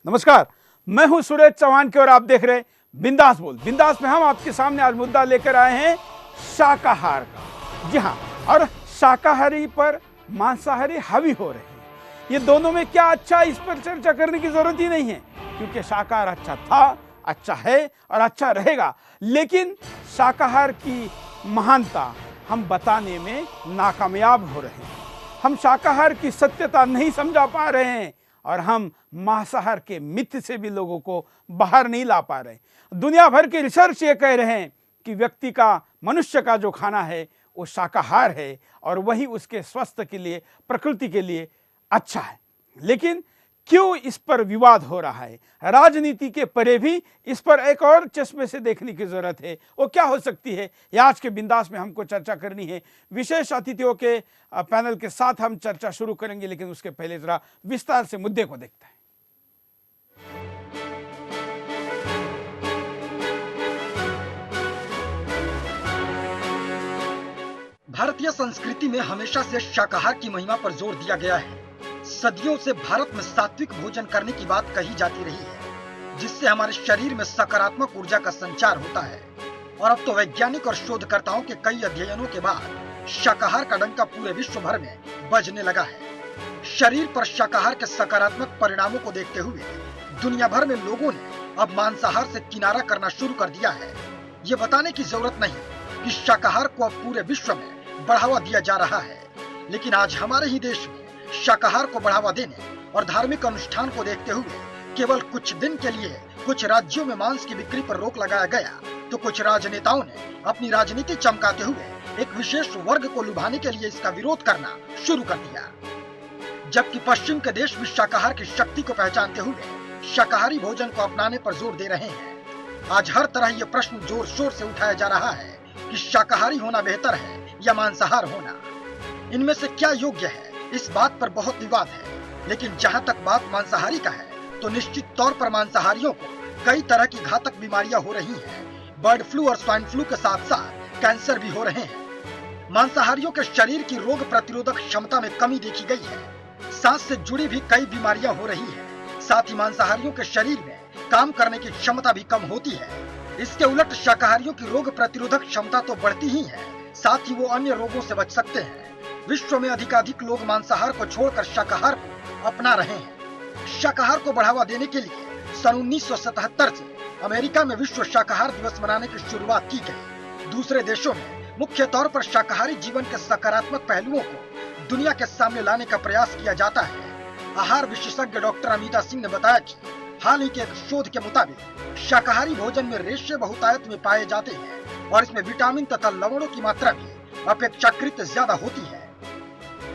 नमस्कार, मैं हूं सुरेश चौहान के और आप देख रहे हैं बिंदास बोल। बिंदास में हम आपके सामने आज मुद्दा लेकर आए हैं शाकाहार का। जी हां, और शाकाहारी पर मांसाहारी हावी हो रहे हैं। ये दोनों में क्या अच्छा, इस पर चर्चा करने की जरूरत ही नहीं है, क्योंकि शाकाहार अच्छा था, अच्छा है और अच्छा रहेगा। लेकिन शाकाहार की महानता हम बताने में नाकामयाब हो रहे हैं। हम शाकाहार की सत्यता नहीं समझा पा रहे हैं और हम मांसाहार के मिथ से भी लोगों को बाहर नहीं ला पा रहे। दुनिया भर के रिसर्च ये कह रहे हैं कि व्यक्ति का, मनुष्य का जो खाना है वो शाकाहार है और वही उसके स्वास्थ्य के लिए, प्रकृति के लिए अच्छा है। लेकिन क्यों इस पर विवाद हो रहा है? राजनीति के परे भी इस पर एक और चश्मे से देखने की जरूरत है। वो क्या हो सकती है, ये आज के बिंदास में हमको चर्चा करनी है। विशेष अतिथियों के पैनल के साथ हम चर्चा शुरू करेंगे, लेकिन उसके पहले जरा विस्तार से मुद्दे को देखते हैं। भारतीय संस्कृति में हमेशा से शाकाहार की महिमा पर जोर दिया गया है। सदियों से भारत में सात्विक भोजन करने की बात कही जाती रही है, जिससे हमारे शरीर में सकारात्मक ऊर्जा का संचार होता है। और अब तो वैज्ञानिक और शोधकर्ताओं के कई अध्ययनों के बाद शाकाहार का डंका पूरे विश्व भर में बजने लगा है। शरीर पर शाकाहार के सकारात्मक परिणामों को देखते हुए दुनिया भर में लोगों ने अब मांसाहार से किनारा करना शुरू कर दिया है। ये बताने की जरूरत नहीं कि शाकाहार को अब पूरे विश्व में बढ़ावा दिया जा रहा है। लेकिन आज हमारे ही देश में शाकाहार को बढ़ावा देने और धार्मिक अनुष्ठान को देखते हुए केवल कुछ दिन के लिए कुछ राज्यों में मांस की बिक्री पर रोक लगाया गया, तो कुछ राजनेताओं ने अपनी राजनीति चमकाते हुए एक विशेष वर्ग को लुभाने के लिए इसका विरोध करना शुरू कर दिया। जबकि पश्चिम के देश भी शाकाहार की शक्ति को पहचानते हुए शाकाहारी भोजन को अपनाने पर जोर दे रहे हैं। आज हर तरह ये प्रश्न जोर शोर से उठाया जा रहा है कि शाकाहारी होना बेहतर है या मांसाहार होना। इनमें से क्या योग्य है, इस बात पर बहुत विवाद है। लेकिन जहां तक बात मांसाहारी का है, तो निश्चित तौर पर मांसाहारियों को कई तरह की घातक बीमारियां हो रही हैं। बर्ड फ्लू और स्वाइन फ्लू के साथ साथ कैंसर भी हो रहे हैं। मांसाहारियों के शरीर की रोग प्रतिरोधक क्षमता में कमी देखी गई है। सांस से जुड़ी भी कई बीमारियां हो रही हैं। साथ ही मांसाहारियों के शरीर में काम करने की क्षमता भी कम होती है। इसके उलट शाकाहारियों की रोग प्रतिरोधक क्षमता तो बढ़ती ही है, साथ ही वो अन्य रोगों से बच सकते हैं। विश्व में अधिकाधिक लोग मांसाहार को छोड़कर शाकाहार को अपना रहे हैं। शाकाहार को बढ़ावा देने के लिए सन 1977 से अमेरिका में विश्व शाकाहार दिवस मनाने की शुरुआत की गई। दूसरे देशों में मुख्य तौर पर शाकाहारी जीवन के सकारात्मक पहलुओं को दुनिया के सामने लाने का प्रयास किया जाता है। आहार विशेषज्ञ डॉक्टर अमिता सिंह ने बताया कि हाल ही के एक शोध के मुताबिक शाकाहारी भोजन में रेशे बहुतायत में पाए जाते हैं और इसमें विटामिन तथा लवणों की मात्रा भी अपेक्षाकृत ज्यादा होती है।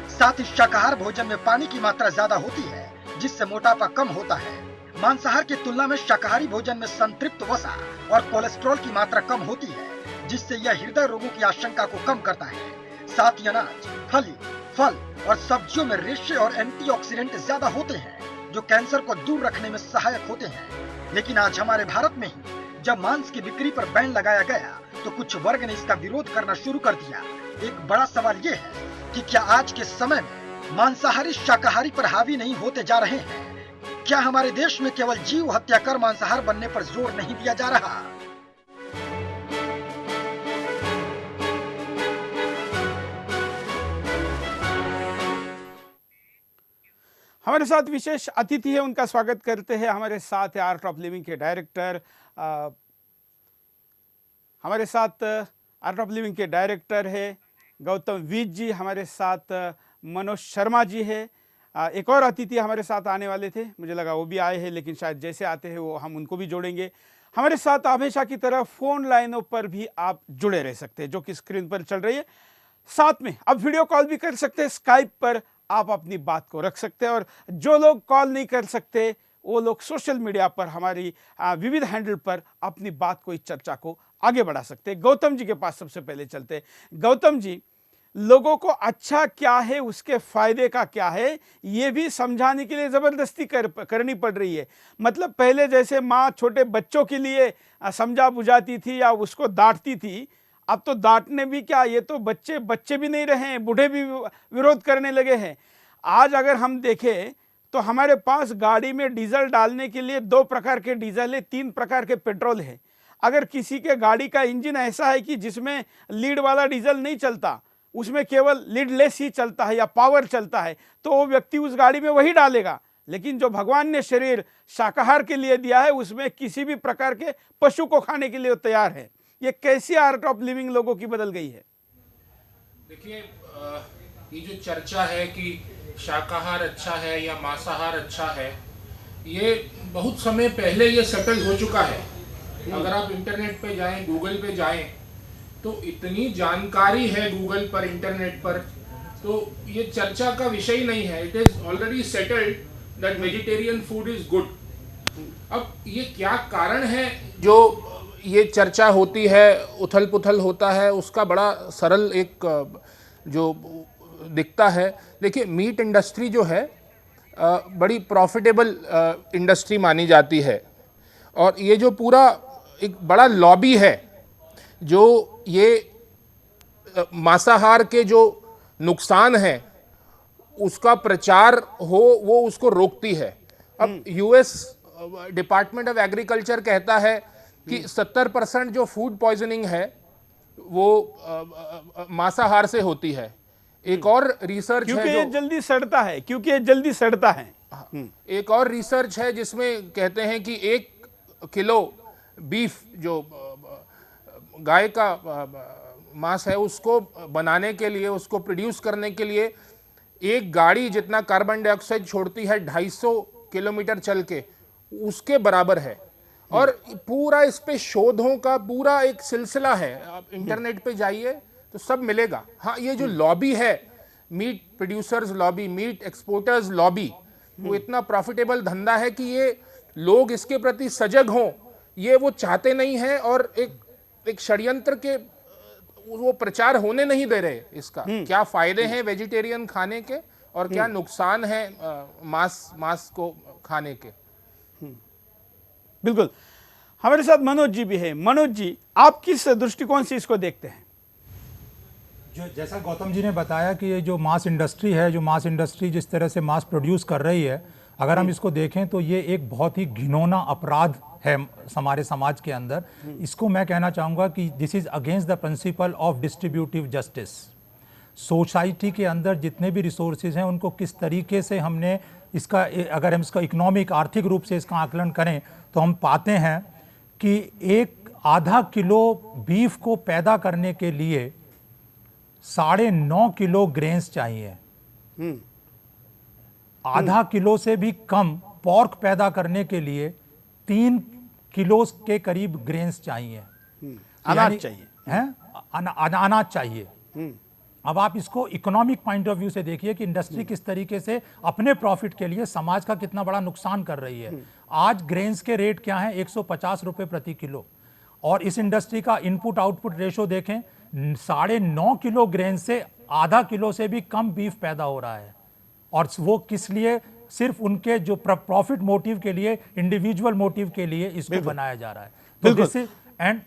साथ ही शाकाहार भोजन में पानी की मात्रा ज्यादा होती है, जिससे मोटापा कम होता है। मांसाहार की तुलना में शाकाहारी भोजन में संतृप्त वसा और कोलेस्ट्रॉल की मात्रा कम होती है, जिससे यह हृदय रोगों की आशंका को कम करता है। साथ ही अनाज, फल और सब्जियों में रेशे और एंटीऑक्सीडेंट ज्यादा होते हैं, जो कैंसर को दूर रखने में सहायक होते हैं। लेकिन आज हमारे भारत में ही जब मांस की बिक्री पर बैन लगाया गया, तो कुछ वर्ग ने इसका विरोध करना शुरू कर दिया। एक बड़ा सवाल ये है कि क्या आज के समय में मांसाहारी शाकाहारी पर हावी नहीं होते जा रहे हैं? क्या हमारे देश में केवल जीव हत्या कर मांसाहार बनने पर जोर नहीं दिया जा रहा? हमारे साथ विशेष अतिथि है, उनका स्वागत करते हैं। हमारे साथ है आर्ट ऑफ लिविंग के डायरेक्टर है गौतम वीज जी। हमारे साथ मनोज शर्मा जी है। एक और अतिथि हमारे साथ आने वाले थे, मुझे लगा वो भी आए हैं, लेकिन शायद जैसे आते हैं वो हम उनको भी जोड़ेंगे। हमारे साथ हमेशा की तरह फोन लाइनों पर भी आप जुड़े रह सकते हैं, जो कि स्क्रीन पर चल रही है। साथ में आप वीडियो कॉल भी कर सकते हैं, स्काइप पर आप अपनी बात को रख सकते हैं। और जो लोग कॉल नहीं कर सकते, वो लोग सोशल मीडिया पर हमारी विविध हैंडल पर अपनी बात को, इस चर्चा को आगे बढ़ा सकते हैं। गौतम जी के पास सबसे पहले चलते हैं। गौतम जी, लोगों को अच्छा क्या है, उसके फायदे का क्या है, ये भी समझाने के लिए जबरदस्ती करनी पड़ रही है। मतलब पहले जैसे माँ छोटे बच्चों के लिए समझा बुझाती थी या उसको डांटती थी, अब तो डांटने भी क्या, ये तो बच्चे भी नहीं रहे हैं, बूढ़े भी विरोध करने लगे हैं। आज अगर हम देखें तो हमारे पास गाड़ी में डीजल डालने के लिए 2 प्रकार के डीजल है, 3 प्रकार के पेट्रोल है। अगर किसी के गाड़ी का इंजन ऐसा है कि जिसमें लीड वाला डीजल नहीं चलता, उसमें केवल लीडलेस ही चलता है या पावर चलता है, तो वो व्यक्ति उस गाड़ी में वही डालेगा। लेकिन जो भगवान ने शरीर शाकाहार के लिए दिया है, उसमें किसी भी प्रकार के पशु को खाने के लिए तैयार है। ये कैसी आर्ट ऑफ लिविंग लोगों की बदल गई है। देखिए, ये जो चर्चा है कि शाकाहार अच्छा है या मांसाहार अच्छा है, ये बहुत समय पहले ये सेटल हो चुका है। अगर आप इंटरनेट पे जाएं, गूगल पे जाएं, तो इतनी जानकारी है गूगल पर, इंटरनेट पर, तो ये चर्चा का विषय ही नहीं है। It is already settled that vegetarian food is good. अब ये क्या कारण है जो ये चर्चा होती है, उथल पुथल होता है, उसका बड़ा सरल एक जो दिखता है। देखिए, मीट इंडस्ट्री जो है बड़ी प्रॉफिटेबल इंडस्ट्री मानी जाती है, और ये जो पूरा एक बड़ा लॉबी है जो ये मांसाहार के जो नुकसान है उसका प्रचार हो, वो उसको रोकती है। अब यूएस डिपार्टमेंट ऑफ एग्रीकल्चर कहता है कि 70% जो फूड पॉइजनिंग है वो मांसाहार से होती है। एक और रिसर्च क्योंकि है ये जल्दी सड़ता है, क्योंकि ये जल्दी सड़ता है। एक और रिसर्च है जिसमें कहते हैं कि 1 किलो बीफ जो गाय का मांस है उसको बनाने के लिए, उसको प्रोड्यूस करने के लिए एक गाड़ी जितना कार्बन डाइऑक्साइड छोड़ती है 250 किलोमीटर चल के, उसके बराबर है। और पूरा इस पे शोधों का पूरा एक सिलसिला है। आप इंटरनेट पे जाइए तो सब मिलेगा। हाँ, ये जो लॉबी है, meat producers lobby, meat exporters lobby, वो इतना प्रॉफिटेबल धंधा है कि ये लोग इसके प्रति सजग हों, ये वो चाहते नहीं है, और एक षड्यंत्र के वो प्रचार होने नहीं दे रहे इसका। क्या फायदे हैं वेजिटेरियन खाने के और क्या नुकसान है मांस को खाने के। बिल्कुल। हमारे साथ मनोज जी भी है। मनोज जी, आप किस दृष्टिकोण से इसको देखते हैं? जो जैसा गौतम जी ने बताया कि ये जो मांस इंडस्ट्री है, जो मांस इंडस्ट्री जिस तरह से मांस प्रोड्यूस कर रही है, अगर हम इसको देखें तो ये एक बहुत ही घिनौना अपराध है हमारे समाज के अंदर। इसको मैं कहना चाहूँगा कि this is against the principle of distributive justice. Society के अंदर जितने भी रिसोर्सेज हैं उनको किस तरीके से हमने इसका, अगर हम इसका इकोनॉमिक आर्थिक रूप से इसका आकलन करें तो हम पाते हैं कि एक आधा किलो बीफ को पैदा करने के लिए 9.5 किलो ग्रेन्स चाहिए। आधा किलो से भी कम पोर्क पैदा करने के लिए 3 किलो के करीब ग्रेन्स चाहिए, अनाज चाहिए, हैं अनाज चाहिए। अब आप इसको इकोनॉमिक पॉइंट ऑफ व्यू से देखिए कि इंडस्ट्री किस तरीके से अपने प्रॉफिट के लिए समाज का कितना बड़ा नुकसान कर रही है। आज ग्रेन्स के रेट क्या है? 150 रुपए प्रति किलो, और इस इंडस्ट्री का इनपुट आउटपुट रेशो देखें, 9.5 किलो ग्रेन से आधा किलो से भी कम बीफ पैदा हो रहा है, और वो किस लिए? सिर्फ उनके जो प्रॉफिट मोटिव के लिए, इंडिविजुअल मोटिव के लिए इसको बनाया जा रहा है। तो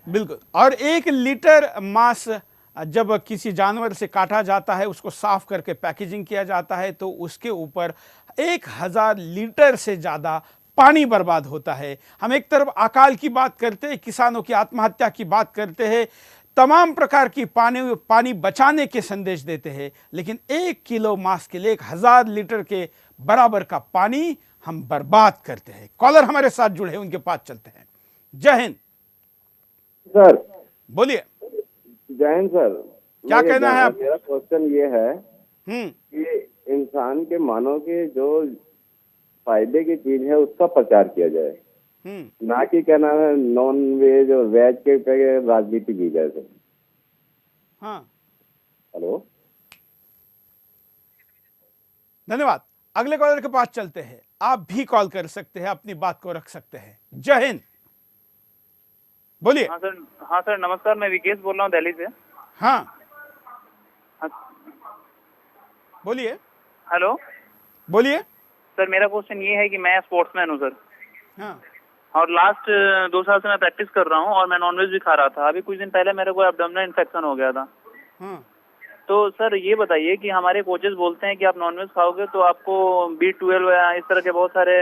बिल्कुल। और 1 लीटर मांस जब किसी जानवर से काटा जाता है, उसको साफ करके पैकेजिंग किया जाता है, तो उसके ऊपर 1000 लीटर से ज्यादा पानी बर्बाद होता है। हम एक तरफ अकाल की बात करते हैं, किसानों की आत्महत्या की बात करते हैं, तमाम प्रकार की पानी बचाने के संदेश देते हैं, लेकिन 1 किलो मांस के लिए 1000 लीटर के बराबर का पानी हम बर्बाद करते हैं। कॉलर हमारे साथ जुड़े हैं, उनके पास चलते हैं। जय हिंद सर। बोलिए। जय हिंद सर। क्या कहना है आप? मेरा क्वेश्चन ये है कि इंसान के मानव के जो फायदे की चीज है उसका प्रचार किया जाए, ना कि क्या नाम है नॉन वेज और वेज के राजनीति की जाए सर। हाँ, हेलो, धन्यवाद। अगले कॉलर के पास चलते हैं। आप भी कॉल कर सकते हैं, अपनी बात को रख सकते हैं। जय हिंद, बोलिए। हाँ सर, नमस्कार। मैं विकेश बोल रहा हूँ दिल्ली से। हाँ, बोलिए। हेलो, बोलिए। सर मेरा क्वेश्चन ये है कि मैं स्पोर्ट्समैन हूँ सर। हाँ, और लास्ट 2 साल से मैं प्रैक्टिस कर रहा हूँ और मैं नॉनवेज भी खा रहा था। अभी कुछ दिन पहले मेरे को एब्डोमिनल इन्फेक्शन हो गया था। हाँ, तो सर ये बताइए कि हमारे कोचेस बोलते हैं कि आप नॉनवेज खाओगे तो आपको B12 या इस तरह के बहुत सारे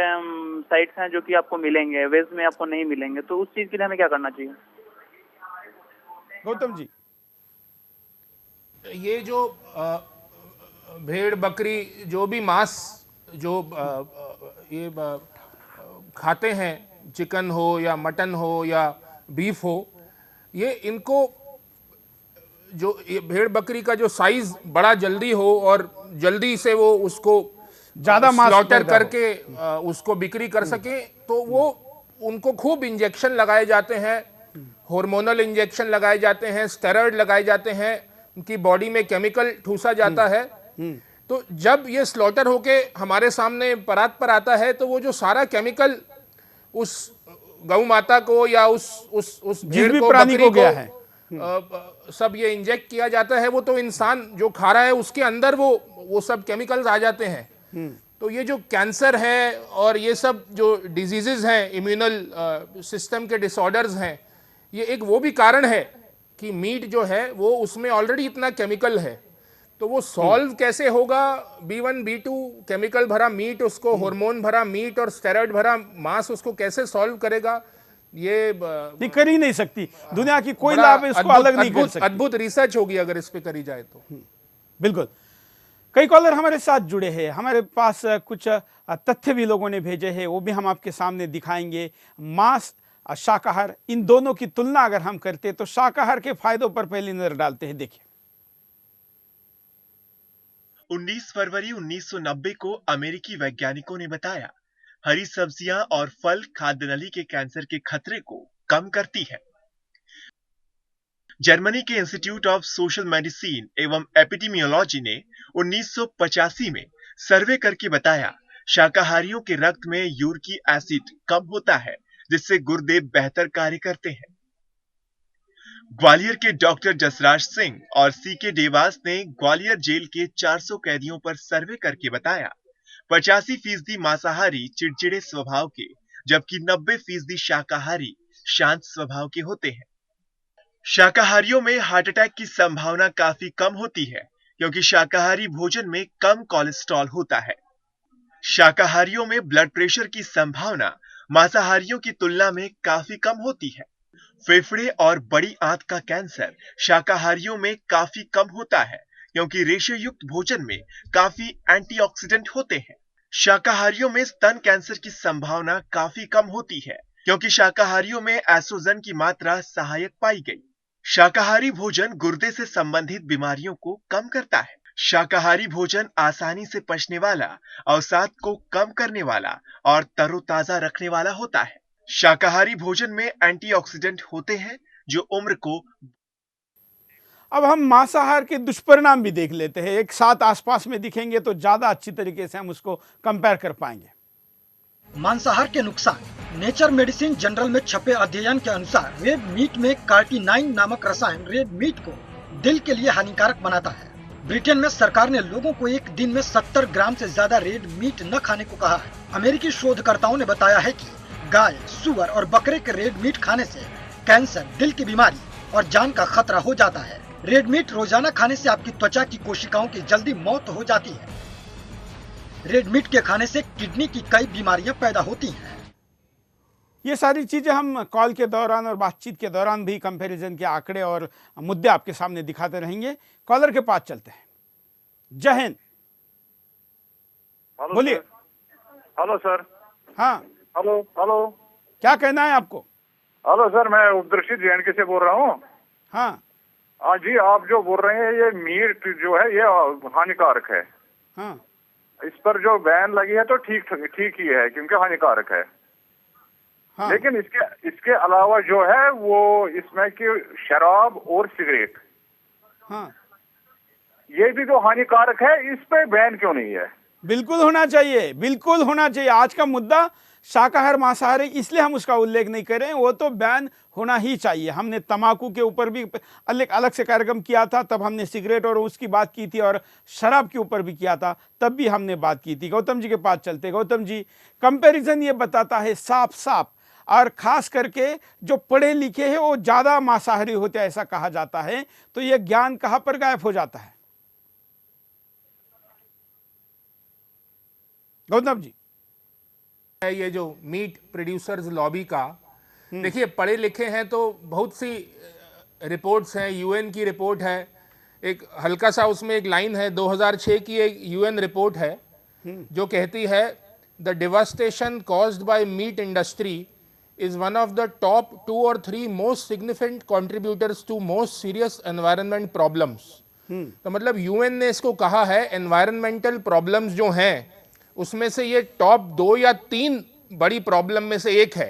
साइट्स हैं जो कि आपको मिलेंगे, वेज में आपको नहीं मिलेंगे, तो उस चीज के लिए हमें क्या करना चाहिए? गौतम जी, ये जो भेड़ बकरी जो भी मांस जो ये खाते हैं, चिकन हो या मटन हो या बीफ हो, ये इनको जो ये भेड़ बकरी का जो साइज बड़ा जल्दी हो और जल्दी से वो उसको ज्यादा मांस स्लॉटर पैदा हो। करके उसको बिक्री कर सके, तो वो उनको खूब इंजेक्शन लगाए जाते हैं, हार्मोनल इंजेक्शन लगाए जाते हैं, स्टेरॉइड लगाए जाते हैं, उनकी बॉडी में केमिकल ठूसा जाता है। तो जब ये स्लॉटर होके हमारे सामने परात पर आता है तो वो जो सारा केमिकल उस गौ माता को या उस भेड़ भी को, प्राणी बकरी को गया है, सब ये इंजेक्ट किया जाता है, वो तो इंसान जो खा रहा है उसके अंदर वो सब केमिकल्स आ जाते हैं। तो ये जो कैंसर है और ये सब जो डिजीजेस हैं, इम्यूनल सिस्टम के डिसऑर्डर्स हैं, ये एक वो भी कारण है कि मीट जो है वो उसमें ऑलरेडी इतना केमिकल है, तो वो सॉल्व कैसे होगा? B1 B2 केमिकल भरा मीट, उसको हार्मोन भरा मीट और स्टेरॉइड भरा मांस उसको कैसे सॉल्व करेगा? ये नहीं, कर ही नहीं सकती दुनिया की कोई बड़ा लैब इसको अलग नहीं कर सकती। अद्भुत रिसर्च होगी अगर इस पे करी जाए तो। बिल्कुल। कई कॉलर हमारे साथ जुड़े हैं, हमारे पास कुछ तथ्य भी लोगों ने भेजे हैं, वो भी हम आपके सामने दिखाएंगे। मांस, शाकाहार, इन दोनों की तुलना अगर हम करते तो शाकाहार के फायदों पर पहली नजर डालते हैं। देखिए, 19 फरवरी 1990 को अमेरिकी वैज्ञानिकों ने बताया हरी सब्जियां और फल खाद्य नली के कैंसर के खतरे को कम करती है। जर्मनी के इंस्टीट्यूट ऑफ सोशल मेडिसिन एवं एपिडेमियोलॉजी ने 1985 में सर्वे करके बताया शाकाहारियों के रक्त में यूरिक एसिड कम होता है, जिससे गुर्दे बेहतर कार्य करते हैं। ग्वालियर के डॉक्टर जसराज सिंह और CK देवास ने ग्वालियर जेल के 400 कैदियों पर सर्वे करके बताया 85% मांसाहारी चिड़चिड़े स्वभाव के, जबकि 90% शाकाहारी शांत स्वभाव के होते हैं। शाकाहारियों में हार्ट अटैक की संभावना काफी कम होती है, क्योंकि शाकाहारी भोजन में कम कोलेस्ट्रॉल होता है। शाकाहारियों में ब्लड प्रेशर की संभावना मांसाहारियों की तुलना में काफी कम होती है। फेफड़े और बड़ी आंत का कैंसर शाकाहारियों में काफी कम होता है, क्योंकि रेशेयुक्त भोजन में काफी एंटीऑक्सीडेंट होते हैं। शाकाहारियों में स्तन कैंसर की संभावना काफी कम होती है, क्योंकि शाकाहारियों में एस्ट्रोजन की मात्रा सहायक पाई गई। शाकाहारी भोजन गुर्दे से संबंधित बीमारियों को कम करता है। शाकाहारी भोजन आसानी से पचने वाला, अवसाद को कम करने वाला और तरोताजा रखने वाला होता है। शाकाहारी भोजन में एंटीऑक्सीडेंट होते हैं जो उम्र को। अब हम मांसाहार के दुष्परिणाम भी देख लेते हैं, एक साथ आसपास में दिखेंगे तो ज्यादा अच्छी तरीके से हम उसको कंपेयर कर पाएंगे। मांसाहार के नुकसान। नेचर मेडिसिन जनरल में छपे अध्ययन के अनुसार रेड मीट में कार्टिनाइन नामक रसायन रेड मीट को दिल के लिए हानिकारक बनाता है। ब्रिटेन में सरकार ने लोगों को एक दिन में 70 ग्राम से ज्यादा रेड मीट न खाने को कहा है। अमेरिकी शोधकर्ताओं ने बताया है कि गाय, सुअर और बकरे के रेड मीट खाने से कैंसर, दिल की बीमारी और जान का खतरा हो जाता है। रेड मीट रोजाना खाने से आपकी त्वचा की कोशिकाओं की जल्दी मौत हो जाती है। रेड मीट के खाने से किडनी की कई बीमारियां पैदा होती हैं। ये सारी चीजें हम कॉल के दौरान और बातचीत के दौरान भी कंपैरिजन के आंकड़े और मुद्दे आपके सामने दिखाते रहेंगे। कॉलर के पास चलते हैं। जय हिंद। बोलिए। Hello sir. हाँ, हेलो हेलो, क्या कहना है आपको? हेलो सर, मैं उपदर्शित JNK से बोल रहा हूँ। हाँ हाँ जी, आप जो बोल रहे हैं ये मीट जो है ये हानिकारक है। हाँ इस पर जो बैन लगी है तो ठीक ही है, क्योंकि हानिकारक है। हाँ। लेकिन इसके अलावा जो है वो इसमें कि शराब और सिगरेट, हाँ, ये भी जो हानिकारक है, इस पे बैन क्यों नहीं है? बिल्कुल होना चाहिए, बिल्कुल होना चाहिए। आज का मुद्दा शाकाहार मांसाहार है, इसलिए हम उसका उल्लेख नहीं कर रहे हैं, वो तो बैन होना ही चाहिए। हमने तंबाकू के ऊपर भी अलग से कार्यक्रम किया था, तब हमने सिगरेट और उसकी बात की थी, और शराब के ऊपर भी किया था, तब भी हमने बात की थी। गौतम जी के पास चलते। गौतम जी, कंपैरिजन ये बताता है साफ साफ, और खास करके जो पढ़े लिखे हैं वो ज़्यादा मांसाहारी होते हैं ऐसा कहा जाता है, तो ये ज्ञान कहाँ पर गायब हो जाता है? गौतम जी, है ये जो मीट प्रोड्यूसर्स लॉबी का, देखिए पढ़े लिखे हैं तो बहुत सी रिपोर्ट्स हैं, यूएन की रिपोर्ट है, एक हल्का सा उसमें एक लाइन है, 2006 की एक यूएन रिपोर्ट है जो कहती है the devastation caused by meat industry is one of the top 2 or 3 most significant contributors to most serious environment problems। तो मतलब यूएन ने इसको कहा है एनवायरमेंटल प्रॉब्लम्स जो हैं उसमें से ये टॉप 2 या 3 बड़ी प्रॉब्लम में से एक है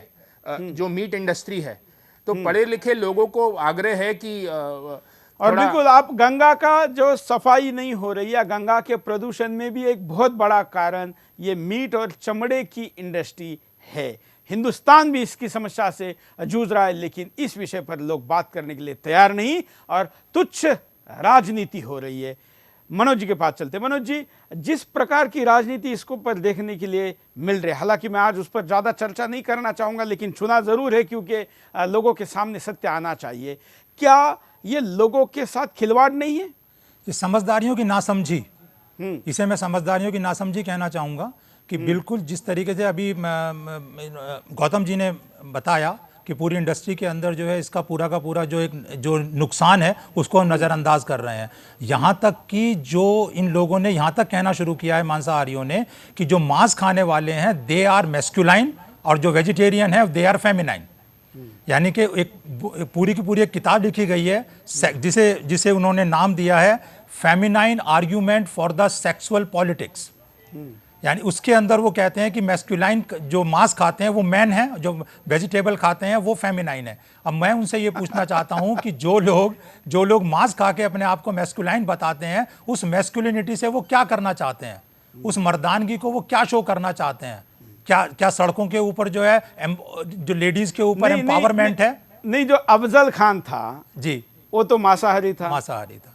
जो मीट इंडस्ट्री है। तो पढ़े लिखे लोगों को आग्रह है कि और बिल्कुल आप गंगा का जो सफाई नहीं हो रही है, गंगा के प्रदूषण में भी एक बहुत बड़ा कारण ये मीट और चमड़े की इंडस्ट्री है। हिंदुस्तान भी इसकी समस्या से जूझ रहा है, लेकिन इस विषय पर लोग बात करने के लिए तैयार नहीं और तुच्छ राजनीति हो रही है। मनोज जी के पास चलते। मनोज जी, जिस प्रकार की राजनीति इसको पर देखने के लिए मिल रही है, हालांकि मैं आज उस पर ज़्यादा चर्चा नहीं करना चाहूँगा, लेकिन चुना ज़रूर है क्योंकि लोगों के सामने सत्य आना चाहिए। क्या ये लोगों के साथ खिलवाड़ नहीं है? ये समझदारियों की नासमझी, इसे मैं समझदारियों की नासमझी कहना चाहूँगा कि बिल्कुल जिस तरीके से अभी गौतम जी ने बताया कि पूरी इंडस्ट्री के अंदर जो है इसका पूरा का पूरा जो नुकसान है उसको हम नज़रअंदाज कर रहे हैं। यहाँ तक कि जो इन लोगों ने यहाँ तक कहना शुरू किया है मांसाहारियों ने कि जो मांस खाने वाले हैं दे आर मैस्कुलाइन और जो वेजिटेरियन है दे आर फेमिनाइन। यानी कि एक पूरी की पूरी एक किताब लिखी गई है जिसे उन्होंने नाम दिया है feminine argument for the sexual politics. यानी उसके अंदर वो कहते हैं कि मैस्कुलाइन जो मांस खाते हैं वो मैन है, जो वेजिटेबल खाते हैं वो फेमिनाइन है। अब मैं उनसे ये पूछना चाहता हूँ कि जो लोग मांस खा के अपने आप को मैस्कुलाइन बताते हैं, उस मैस्कुलिनिटी से वो क्या करना चाहते हैं, उस मर्दानगी को वो क्या शो करना चाहते हैं? क्या सड़कों के ऊपर जो है जो लेडीज के ऊपर एम्पावरमेंट है? नहीं, जो अफजल खान था जी वो तो मांसाहारी था,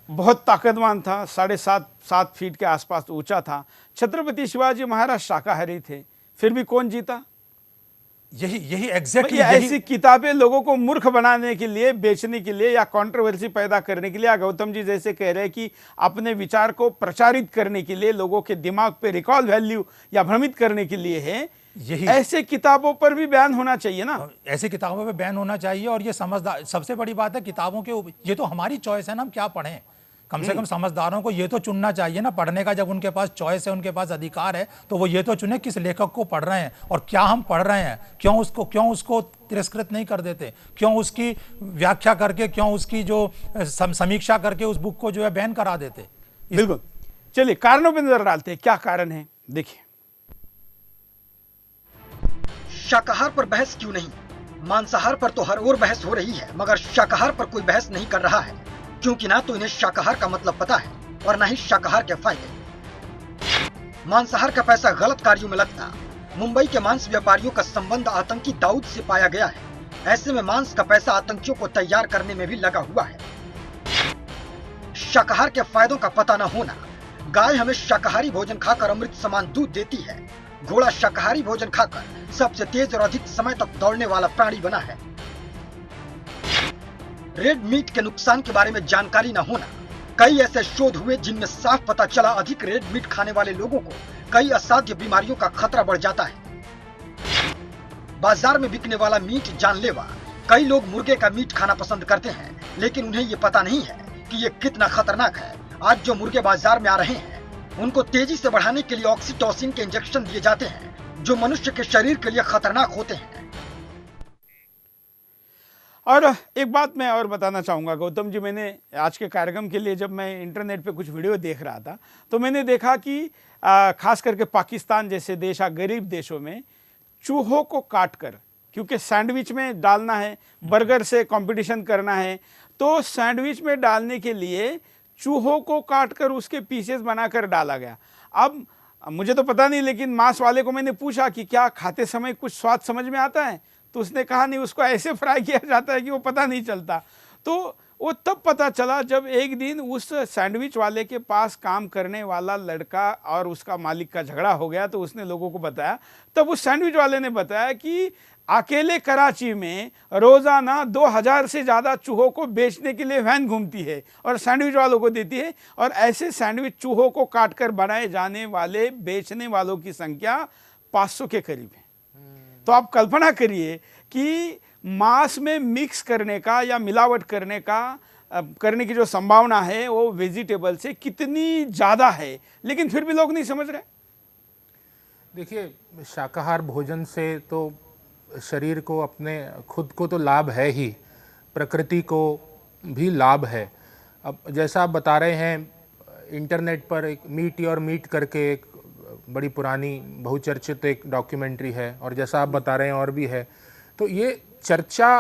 बहुत ताकतवान था, 7.5 फीट के आसपास ऊंचा था। छत्रपति शिवाजी महाराज शाकाहारी थे, फिर भी कौन जीता? यही एग्जैक्टली ऐसी किताबें लोगों को मूर्ख बनाने के लिए, बेचने के लिए या कंट्रोवर्सी पैदा करने के लिए, या गौतम जी जैसे कह रहे हैं कि अपने विचार को प्रचारित करने के लिए, लोगों के दिमाग पे रिकॉल वैल्यू या भ्रमित करने के लिए है। यही ऐसे किताबों पर भी बैन होना चाहिए ना, ऐसे किताबों पे बैन होना चाहिए। और ये समझदार, सबसे बड़ी बात है किताबों के ऊपर, ये तो हमारी चॉइस है ना, हम क्या पढ़ें। कम से कम समझदारों को ये तो चुनना चाहिए ना पढ़ने का। जब उनके पास चॉइस है, उनके पास अधिकार है, तो वो ये तो चुने किस लेखक को पढ़ रहे हैं और क्या हम पढ़ रहे हैं। क्यों उसको तिरस्कृत नहीं कर देते, क्यों उसकी व्याख्या करके, क्यों उसकी जो समीक्षा करके उस बुक को जो है बैन करा देते। बिल्कुल, चलिए कारणों पर नजर डालते हैं, क्या कारण है देखिए। शाकाहार पर बहस क्यों नहीं? मांसाहार पर तो हर ओर बहस हो रही है, मगर शाकाहार पर कोई बहस नहीं कर रहा है, क्योंकि ना तो इन्हें शाकाहार का मतलब पता है और ना ही शाकाहार के फायदे। मांसाहार का पैसा गलत कार्यों में लगता। मुंबई के मांस व्यापारियों का संबंध आतंकी दाऊद से पाया गया है। ऐसे में मांस का पैसा आतंकियों को तैयार करने में भी लगा हुआ है। शाकाहार के फायदों का पता न होना। गाय हमें शाकाहारी भोजन खाकर अमृत समान दूध देती है। घोड़ा शाकाहारी भोजन खाकर सबसे तेज और अधिक समय तक दौड़ने वाला प्राणी बना है। रेड मीट के नुकसान के बारे में जानकारी न होना। कई ऐसे शोध हुए जिनमें साफ पता चला अधिक रेड मीट खाने वाले लोगों को कई असाध्य बीमारियों का खतरा बढ़ जाता है। बाजार में बिकने वाला मीट जानलेवा। कई लोग मुर्गे का मीट खाना पसंद करते हैं, लेकिन उन्हें ये पता नहीं है कि ये कितना खतरनाक है। आज जो मुर्गे बाजार में आ रहे हैं, उनको तेजी से बढ़ाने के लिए ऑक्सीटोसिन के इंजेक्शन दिए जाते हैं, जो मनुष्य के शरीर के लिए खतरनाक होते हैं। और एक बात मैं और बताना चाहूँगा गौतम जी, मैंने आज के कार्यक्रम के लिए जब मैं इंटरनेट पे कुछ वीडियो देख रहा था तो मैंने देखा कि खास करके पाकिस्तान जैसे देश या गरीब देशों में चूहों को काट कर, क्योंकि सैंडविच में डालना है, बर्गर से कंपटीशन करना है, तो सैंडविच में डालने के लिए चूहों को काटकर उसके पीसेस बनाकर डाला गया। अब मुझे तो पता नहीं, लेकिन मांस वाले को मैंने पूछा कि क्या खाते समय कुछ स्वाद समझ में आता है, तो उसने कहा नहीं, उसको ऐसे फ्राई किया जाता है कि वो पता नहीं चलता। तो वो तब पता चला जब एक दिन उस सैंडविच वाले के पास काम करने वाला लड़का और उसका मालिक का झगड़ा हो गया, तो उसने लोगों को बताया। तब उस सैंडविच वाले ने बताया कि अकेले कराची में रोजाना 2000 से ज़्यादा चूहों को बेचने के लिए वैन घूमती है और सैंडविच वालों को देती है, और ऐसे सैंडविच चूहों को काटकर बनाए जाने वाले बेचने वालों की संख्या 500 के करीब है। तो आप कल्पना करिए कि मांस में मिक्स करने का या मिलावट करने की जो संभावना है वो वेजिटेबल से कितनी ज़्यादा है, लेकिन फिर भी लोग नहीं समझ रहे। देखिए, शाकाहार भोजन से तो शरीर को, अपने खुद को तो लाभ है ही, प्रकृति को भी लाभ है। अब जैसा आप बता रहे हैं, इंटरनेट पर एक मीट योर मीट करके एक बड़ी पुरानी बहुचर्चित एक डॉक्यूमेंट्री है, और जैसा आप बता रहे हैं और भी है। तो ये चर्चा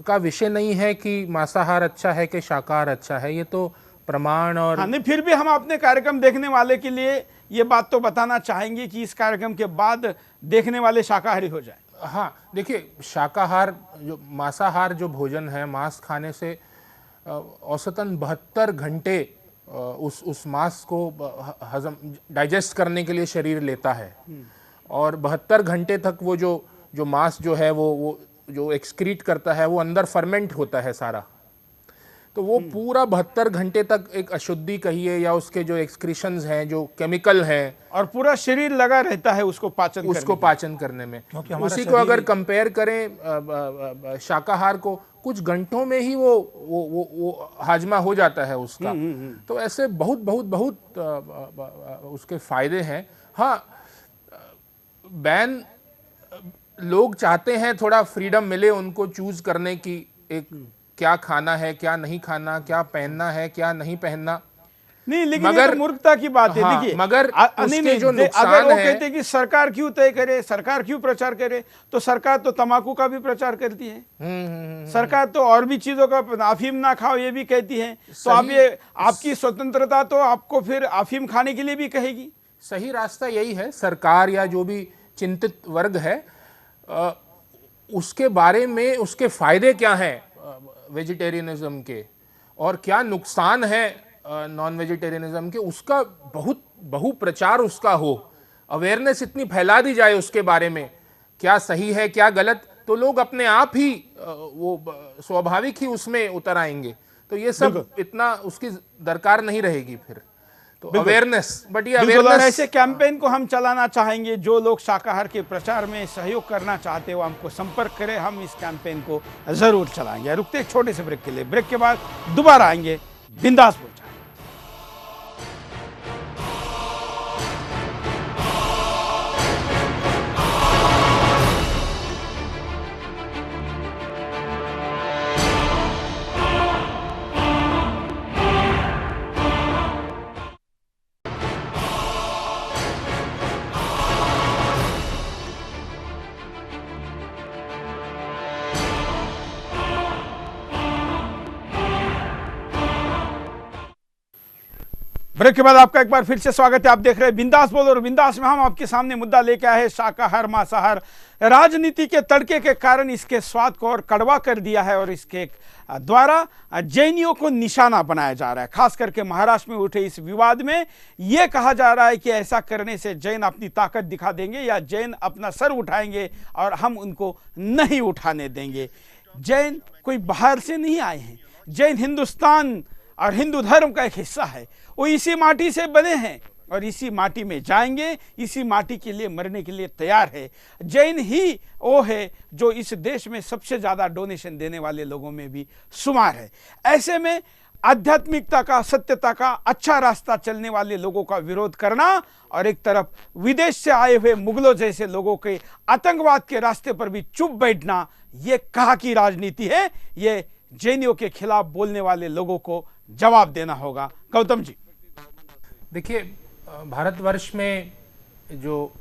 का विषय नहीं है कि मांसाहार अच्छा है कि शाकाहार अच्छा है, ये तो प्रमाण और हाँ, नहीं, फिर भी हम अपने कार्यक्रम देखने वाले के लिए ये बात तो बताना चाहेंगे कि इस कार्यक्रम के बाद देखने वाले शाकाहारी हो जाए। हाँ, देखिए, शाकाहार जो मांसाहार जो भोजन है, मांस खाने से औसतन 72 घंटे उस मांस को हजम डाइजेस्ट करने के लिए शरीर लेता है, और 72 घंटे तक वो जो मांस जो है वो जो एक्सक्रीट करता है वो अंदर फर्मेंट होता है सारा। तो वो पूरा 72 घंटे तक एक अशुद्धि कहिए या उसके जो एक्सक्रीशंस हैं, जो केमिकल हैं, और पूरा शरीर लगा रहता है उसको पाचन करने में। उसी को अगर कंपेयर करें शाकाहार को, कुछ घंटों में ही वो हाजमा हो जाता है उसका। तो ऐसे बहुत बहुत बहुत उसके फायदे हैं। हाँ, बैन, लोग चाहते हैं थोड़ा फ्रीडम मिले उनको चूज करने की, एक क्या खाना है, क्या नहीं खाना, क्या पहनना है, क्या नहीं पहनना। नहीं, लेकिन मगर तो मूर्खता की बात है। हाँ, देखिए, मगर उसके जो नुकसान अगर वो है, कहते हैं कि सरकार क्यों तय करे, सरकार क्यों प्रचार करे, तो सरकार तो तंबाकू का भी प्रचार करती है। सरकार तो और भी चीजों का, अफीम ना खाओ ये भी कहती है। तो आप ये, आपकी स्वतंत्रता तो आपको फिर अफीम खाने के लिए भी कहेगी। सही रास्ता यही है। सरकार या जो भी चिंतित वर्ग है, उसके बारे में, उसके फायदे क्या हैं वेजिटेरियनिज्म के और क्या नुकसान है नॉन वेजिटेरियनिज्म के, उसका बहुत बहु प्रचार उसका हो, अवेयरनेस इतनी फैला दी जाए उसके बारे में, क्या सही है क्या गलत, तो लोग अपने आप ही वो स्वाभाविक ही उसमें उतर आएंगे। तो ये सब इतना उसकी दरकार नहीं रहेगी फिर। तो अवेयरनेस, बट ये अवेयरनेस, ऐसे कैंपेन को हम चलाना चाहेंगे। जो लोग शाकाहार के प्रचार में सहयोग करना चाहते हो हमको संपर्क करें, हम इस कैंपेन को जरूर चलाएंगे। रुकते एक छोटे से ब्रेक के लिए, ब्रेक के बाद दोबारा आएंगे बिंदास बोल। ब्रेक के बाद आपका एक बार फिर से स्वागत है। आप देख रहे हैं बिंदास बोल, और बिंदास में हम आपके सामने मुद्दा लेके आए हैं शाकाहार मांसाहार। राजनीति के तड़के के कारण इसके स्वाद को और कड़वा कर दिया है, और इसके द्वारा जैनियों को निशाना बनाया जा रहा है। खास करके महाराष्ट्र में उठे इस विवाद में यह कहा जा रहा है कि ऐसा करने से जैन अपनी ताकत दिखा देंगे या जैन अपना सर उठाएंगे और हम उनको नहीं उठाने देंगे। जैन कोई बाहर से नहीं आए हैं, जैन हिंदुस्तान और हिंदू धर्म का एक हिस्सा है। वो इसी माटी से बने हैं और इसी माटी में जाएंगे, इसी माटी के लिए मरने के लिए तैयार है। जैन ही वो है जो इस देश में सबसे ज्यादा डोनेशन देने वाले लोगों में भी शुमार है। ऐसे में आध्यात्मिकता का, सत्यता का अच्छा रास्ता चलने वाले लोगों का विरोध करना और एक तरफ विदेश से आए हुए मुगलों जैसे लोगों के आतंकवाद के रास्ते पर भी चुप बैठना, ये कहा की राजनीति है। ये जैनियों के खिलाफ बोलने वाले लोगों को जवाब देना होगा। गौतम जी, देखिए, भारतवर्ष में जो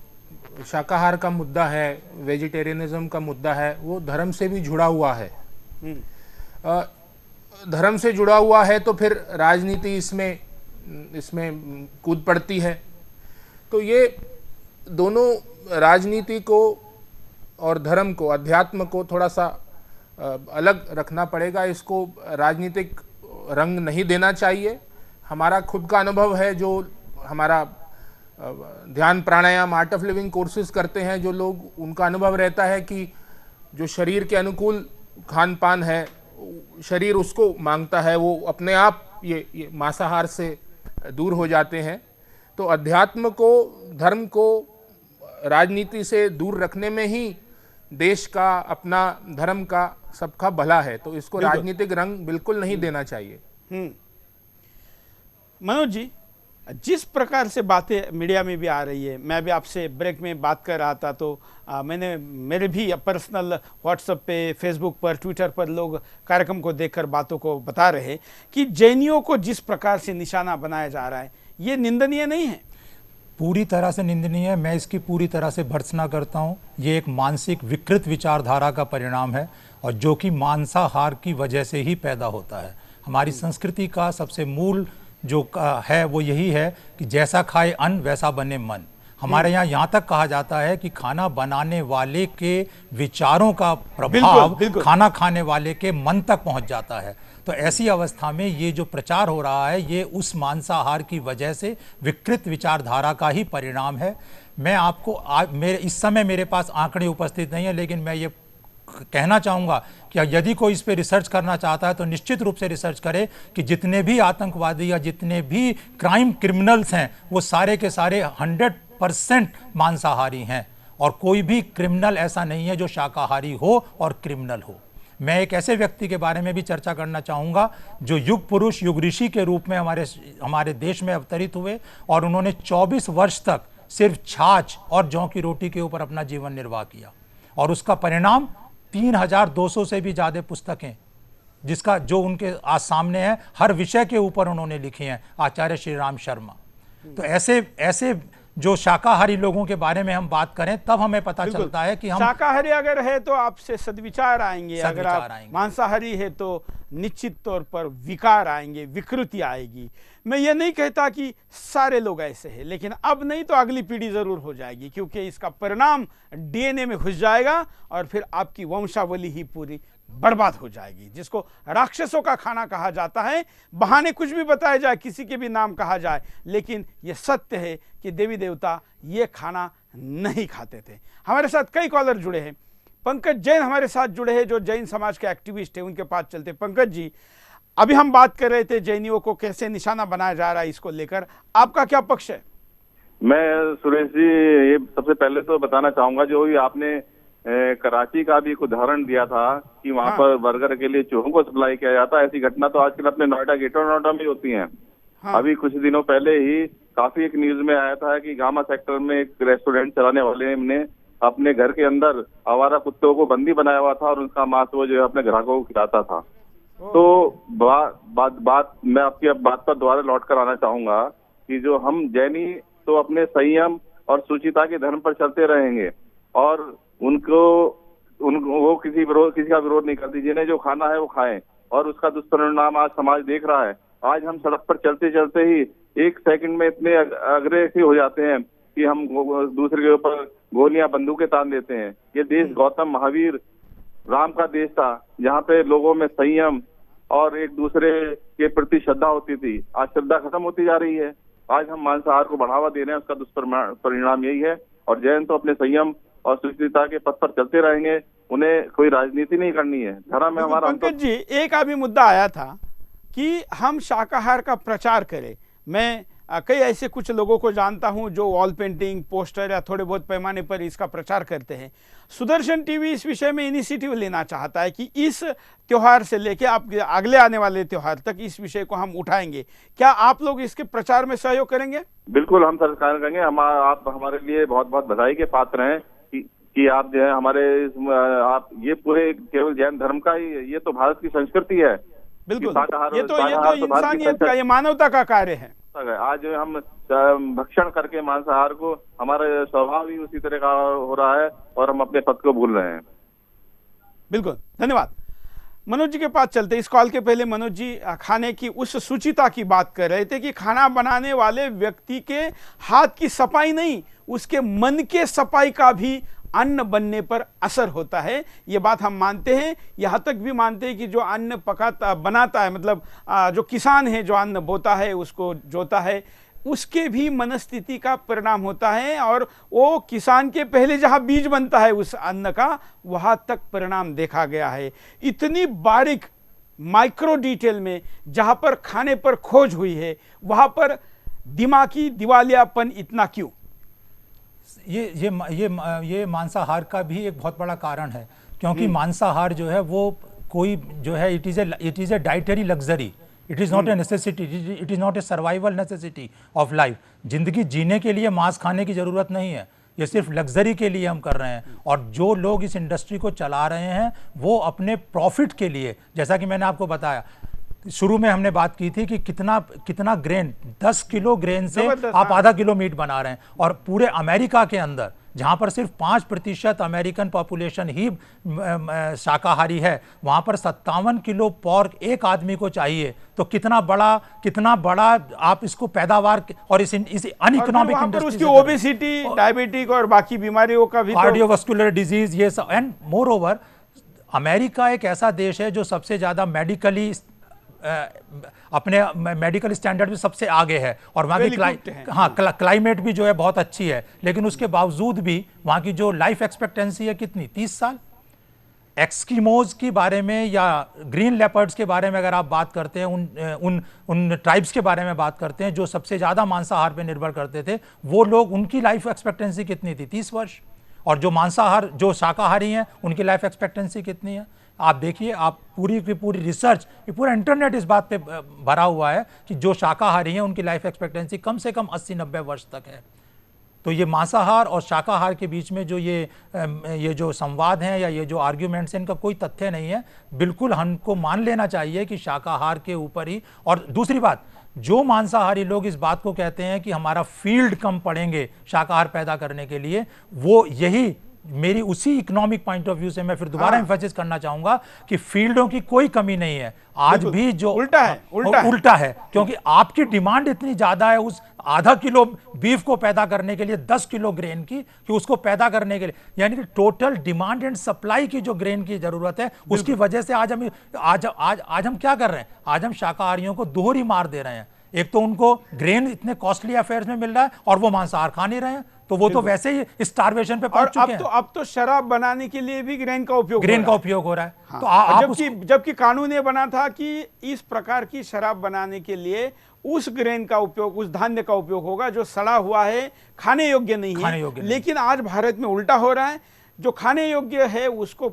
शाकाहार का मुद्दा है, वेजिटेरियनिज्म का मुद्दा है, वो धर्म से भी जुड़ा हुआ है। धर्म से जुड़ा हुआ है तो फिर राजनीति इसमें कूद पड़ती है। तो ये दोनों, राजनीति को और धर्म को, अध्यात्म को थोड़ा सा अलग रखना पड़ेगा। इसको राजनीतिक रंग नहीं देना चाहिए। हमारा खुद का अनुभव है, जो हमारा ध्यान प्राणायाम आर्ट ऑफ लिविंग कोर्सेज करते हैं जो लोग, उनका अनुभव रहता है कि जो शरीर के अनुकूल खान पान है, शरीर उसको मांगता है, वो अपने आप ये मांसाहार से दूर हो जाते हैं। तो अध्यात्म को, धर्म को राजनीति से दूर रखने में ही देश का, अपना धर्म का, सबका भला है। तो इसको राजनीतिक रंग बिल्कुल नहीं देना चाहिए। मनोज जी, जिस प्रकार से बातें मीडिया में भी आ रही है, मैं भी आपसे ब्रेक में बात कर रहा था तो मैंने मेरे भी पर्सनल व्हाट्सएप पे, फेसबुक पर, ट्विटर पर लोग कार्यक्रम को देखकर बातों को बता रहे हैं कि जैनियों को जिस प्रकार से निशाना बनाया जा रहा है, ये निंदनीय नहीं है? पूरी तरह से निंदनीय है। मैं इसकी पूरी तरह से भर्त्सना करता हूँ। ये एक मानसिक विकृत विचारधारा का परिणाम है, और जो कि मांसाहार की वजह से ही पैदा होता है। हमारी संस्कृति का सबसे मूल जो है वो यही है कि जैसा खाए अन्न वैसा बने मन। हमारे यहाँ तक कहा जाता है कि खाना बनाने वाले के विचारों का प्रभाव खाना खाने वाले के मन तक पहुँच जाता है। तो ऐसी अवस्था में ये जो प्रचार हो रहा है, ये उस मांसाहार की वजह से विकृत विचारधारा का ही परिणाम है। मैं आपको मेरे इस समय मेरे पास आंकड़े उपस्थित नहीं है, लेकिन मैं ये कहना चाहूँगा कि यदि कोई इस पे रिसर्च करना चाहता है तो निश्चित रूप से रिसर्च करे कि जितने भी आतंकवादी या जितने भी क्राइम क्रिमिनल्स हैं वो सारे के सारे 100% मांसाहारी हैं, और कोई भी क्रिमिनल ऐसा नहीं है जो शाकाहारी हो और क्रिमिनल हो। मैं एक ऐसे व्यक्ति के बारे में भी चर्चा करना चाहूँगा जो युग पुरुष, युग ऋषि के रूप में हमारे देश में अवतरित हुए, और उन्होंने 24 वर्ष तक सिर्फ छाछ और जौ की रोटी के ऊपर अपना जीवन निर्वाह किया, और उसका परिणाम 3200 से भी ज़्यादा पुस्तकें जिसका जो उनके आज सामने है, हर विषय के ऊपर उन्होंने लिखी हैं, आचार्य श्री राम शर्मा। तो ऐसे जो शाकाहारी लोगों के बारे में हम बात करें तब हमें पता चलता है कि हम शाकाहारी अगर है तो आपसे सद्विचार आएंगे, अगर आप मांसाहारी है तो निश्चित तौर पर विकार आएंगे, विकृति आएगी। मैं ये नहीं कहता कि सारे लोग ऐसे हैं, लेकिन अब नहीं तो अगली पीढ़ी जरूर हो जाएगी, क्योंकि इसका परिणाम डीएनए में घुस जाएगा और फिर आपकी वंशावली ही पूरी बर्बाद हो जाएगी, जिसको राक्षसों का खाना कहा जाता है। बहाने कुछ भी बताया जाए, किसी के भी नाम कहा जाए, लेकिन यह सत्य है कि देवी देवता ये खाना नहीं खाते थे। हमारे साथ कई कॉलर जुड़े हैं। पंकज जैन हमारे साथ जुड़े हैं, जो जैन समाज के एक्टिविस्ट हैं, उनके पास चलते। पंकज जी, अभी हम बात कर रहे थे जैनियों को कैसे निशाना बनाया जा रहा है, इसको लेकर आपका क्या पक्ष है? मैं सुरेश जी ये सबसे पहले तो बताना चाहूंगा, जो भी आपने कराची का भी एक उदाहरण दिया था कि वहां पर बर्गर के लिए चूहों को सप्लाई किया जाता है, ऐसी घटना तो आजकल अपने नोएडा, ग्रेटर नोएडा में होती हैं। अभी कुछ दिनों पहले ही काफी एक न्यूज में आया था कि गामा सेक्टर में एक रेस्टोरेंट चलाने वाले ने अपने घर के अंदर आवारा कुत्तों को बंदी बनाया हुआ था और उनका मांस वो जो है अपने ग्राहकों को खिलाता था। तो मैं आपकी अब बात पर दोबारा लौट कर आना चाहूंगा कि जो हम जैनी तो अपने संयम और सुचिता के धर्म पर चलते रहेंगे, और वो किसी का विरोध नहीं करती। जिन्हें जो खाना है वो खाएं, और उसका दुष्परिणाम आज समाज देख रहा है। आज हम सड़क पर चलते चलते ही एक सेकंड में इतने अग्रेसिव हो जाते हैं कि हम दूसरे के ऊपर गोलियां, बंदूकें तान देते हैं। ये देश गौतम महावीर राम का देश था, जहाँ पे लोगों में संयम और एक दूसरे के प्रति श्रद्धा होती थी। आज श्रद्धा खत्म होती जा रही है। आज हम मांसाहार को बढ़ावा दे रहे हैं, उसका दुष्परिणाम यही है। और जैन तो अपने संयम और सुचिता के पथ पर चलते रहेंगे, उन्हें कोई राजनीति नहीं करनी है। धर्म है हमारा। पंकज जी, एक अभी मुद्दा आया था कि हम शाकाहार का प्रचार करें। मैं कई ऐसे कुछ लोगों को जानता हूं जो वॉल पेंटिंग, पोस्टर या थोड़े बहुत पैमाने पर इसका प्रचार करते हैं। सुदर्शन टीवी इस विषय में इनिशिएटिव लेना चाहता है कि इस त्योहार से लेकर आप अगले आने वाले त्योहार तक इस विषय को हम उठाएंगे। क्या आप लोग इसके प्रचार में सहयोग करेंगे? बिल्कुल, हम सरकार करेंगे। आप हमारे लिए बहुत बहुत बधाई के पात्र हैं कि आप जो है हमारे आप ये पूरे केवल जैन धर्म का ही, ये तो भारत की संस्कृति है। बिल्कुल, ये तो इंसानियत का, ये मानवता का कार्य है। आज हम भक्षण करके मांसाहार को, हमारा स्वभाव ही उसी तरह का हो रहा है और हम अपने पद को भूल रहे हैं। बिल्कुल, धन्यवाद। मनोज जी के पास चलते। इस कॉल के पहले मनोज जी खाने की उस सुचिता की बात कर रहे थे कि खाना बनाने वाले व्यक्ति के हाथ की सफाई नहीं, उसके मन के सफाई का भी अन्न बनने पर असर होता है। ये बात हम मानते हैं, यहाँ तक भी मानते हैं कि जो अन्न पकाता बनाता है, मतलब जो किसान है जो अन्न बोता है उसको जोता है, उसके भी मनस्थिति का परिणाम होता है और वो किसान के पहले जहाँ बीज बनता है उस अन्न का, वहाँ तक परिणाम देखा गया है। इतनी बारीक माइक्रो डिटेल में जहाँ पर खाने पर खोज हुई है, वहाँ पर दिमागी दिवालियापन इतना क्यों? ये मांसाहार का भी एक बहुत बड़ा कारण है, क्योंकि मांसाहार जो है वो कोई जो है it is a dietary luxury, it is not a necessity, it is not a survival necessity of life. जिंदगी जीने के लिए मांस खाने की जरूरत नहीं है, ये सिर्फ लग्जरी के लिए हम कर रहे हैं। और जो लोग इस इंडस्ट्री को चला रहे हैं वो अपने प्रॉफिट के लिए, जैसा कि मैंने आपको बताया शुरू में हमने बात की थी कि कितना ग्रेन, 10 किलो ग्रेन से आप आधा किलो मीट बना रहे हैं। और पूरे अमेरिका के अंदर जहां पर सिर्फ 5% अमेरिकन पॉपुलेशन ही शाकाहारी है, वहां पर 57 किलो पोर्क एक आदमी को चाहिए। तो कितना बड़ा आप इसको पैदावार और इस अनइकोनॉमिक इंडस्ट्री, उसकी ओबेसिटी, डायबिटिक और बाकी बीमारियों का भी, कार्डियोवास्कुलर डिजीज, ये सब। एंड मोर ओवर अमेरिका एक ऐसा देश है जो सबसे ज्यादा अपने मेडिकल स्टैंडर्ड में सबसे आगे है और वहाँ की क्लाइमेट भी जो है बहुत अच्छी है, लेकिन उसके बावजूद भी वहाँ की जो लाइफ एक्सपेक्टेंसी है कितनी, 30 साल। एक्सकीमोज के बारे में या ग्रीन लेपर्ड्स के बारे में अगर आप बात करते हैं, उन ट्राइब्स के बारे में बात करते हैं जो सबसे ज़्यादा मांसाहार पे निर्भर करते थे, वो लोग, उनकी लाइफ एक्सपेक्टेंसी कितनी थी, 30 वर्ष। और जो शाकाहारी हैं उनकी लाइफ एक्सपेक्टेंसी कितनी है? आप देखिए, आप पूरी की पूरी रिसर्च, ये पूरा इंटरनेट इस बात पे भरा हुआ है कि जो शाकाहारी हैं उनकी लाइफ एक्सपेक्टेंसी कम से कम 80-90 वर्ष तक है। तो ये मांसाहार और शाकाहार के बीच में जो ये जो संवाद हैं या ये जो आर्ग्यूमेंट्स हैं, इनका कोई तथ्य नहीं है। बिल्कुल हमको मान लेना चाहिए कि शाकाहार के ऊपर ही। और दूसरी बात, जो मांसाहारी लोग इस बात को कहते हैं कि हमारा फील्ड कम पड़ेंगे शाकाहार पैदा करने के लिए, वो यही मेरी उसी इकोनॉमिक पॉइंट ऑफ व्यू से मैं फिर दोबारा एम्फसाइज करना चाहूंगा कि फील्डों की कोई कमी नहीं है। आज भी जो उल्टा है, क्योंकि आपकी डिमांड इतनी ज्यादा है उस आधा किलो बीफ को पैदा करने के लिए 10 किलो ग्रेन की, कि उसको पैदा करने के लिए, यानी कि टोटल डिमांड एंड सप्लाई की जो ग्रेन की जरूरत है, उसकी वजह से आज हम क्या कर रहे हैं? आज हम शाकाहारियों को दोहरी मार दे रहे हैं। एक तो उनको ग्रेन इतने कॉस्टली अफेयर्स में मिल रहा है और वो मांसाहार खा नहीं रहे हैं, तो वो तो वैसे ही स्टारवेशन पे पहुंच चुके हैं। अब तो शराब बनाने के लिए भी ग्रेन का उपयोग हो रहा है। हाँ, तो जबकि कानून ये बना था कि इस प्रकार की शराब बनाने के लिए उस ग्रेन का उपयोग, उस धान्य का उपयोग होगा जो सड़ा हुआ है, खाने योग्य नहीं है। लेकिन आज भारत में उल्टा हो रहा है, जो खाने योग्य है उसको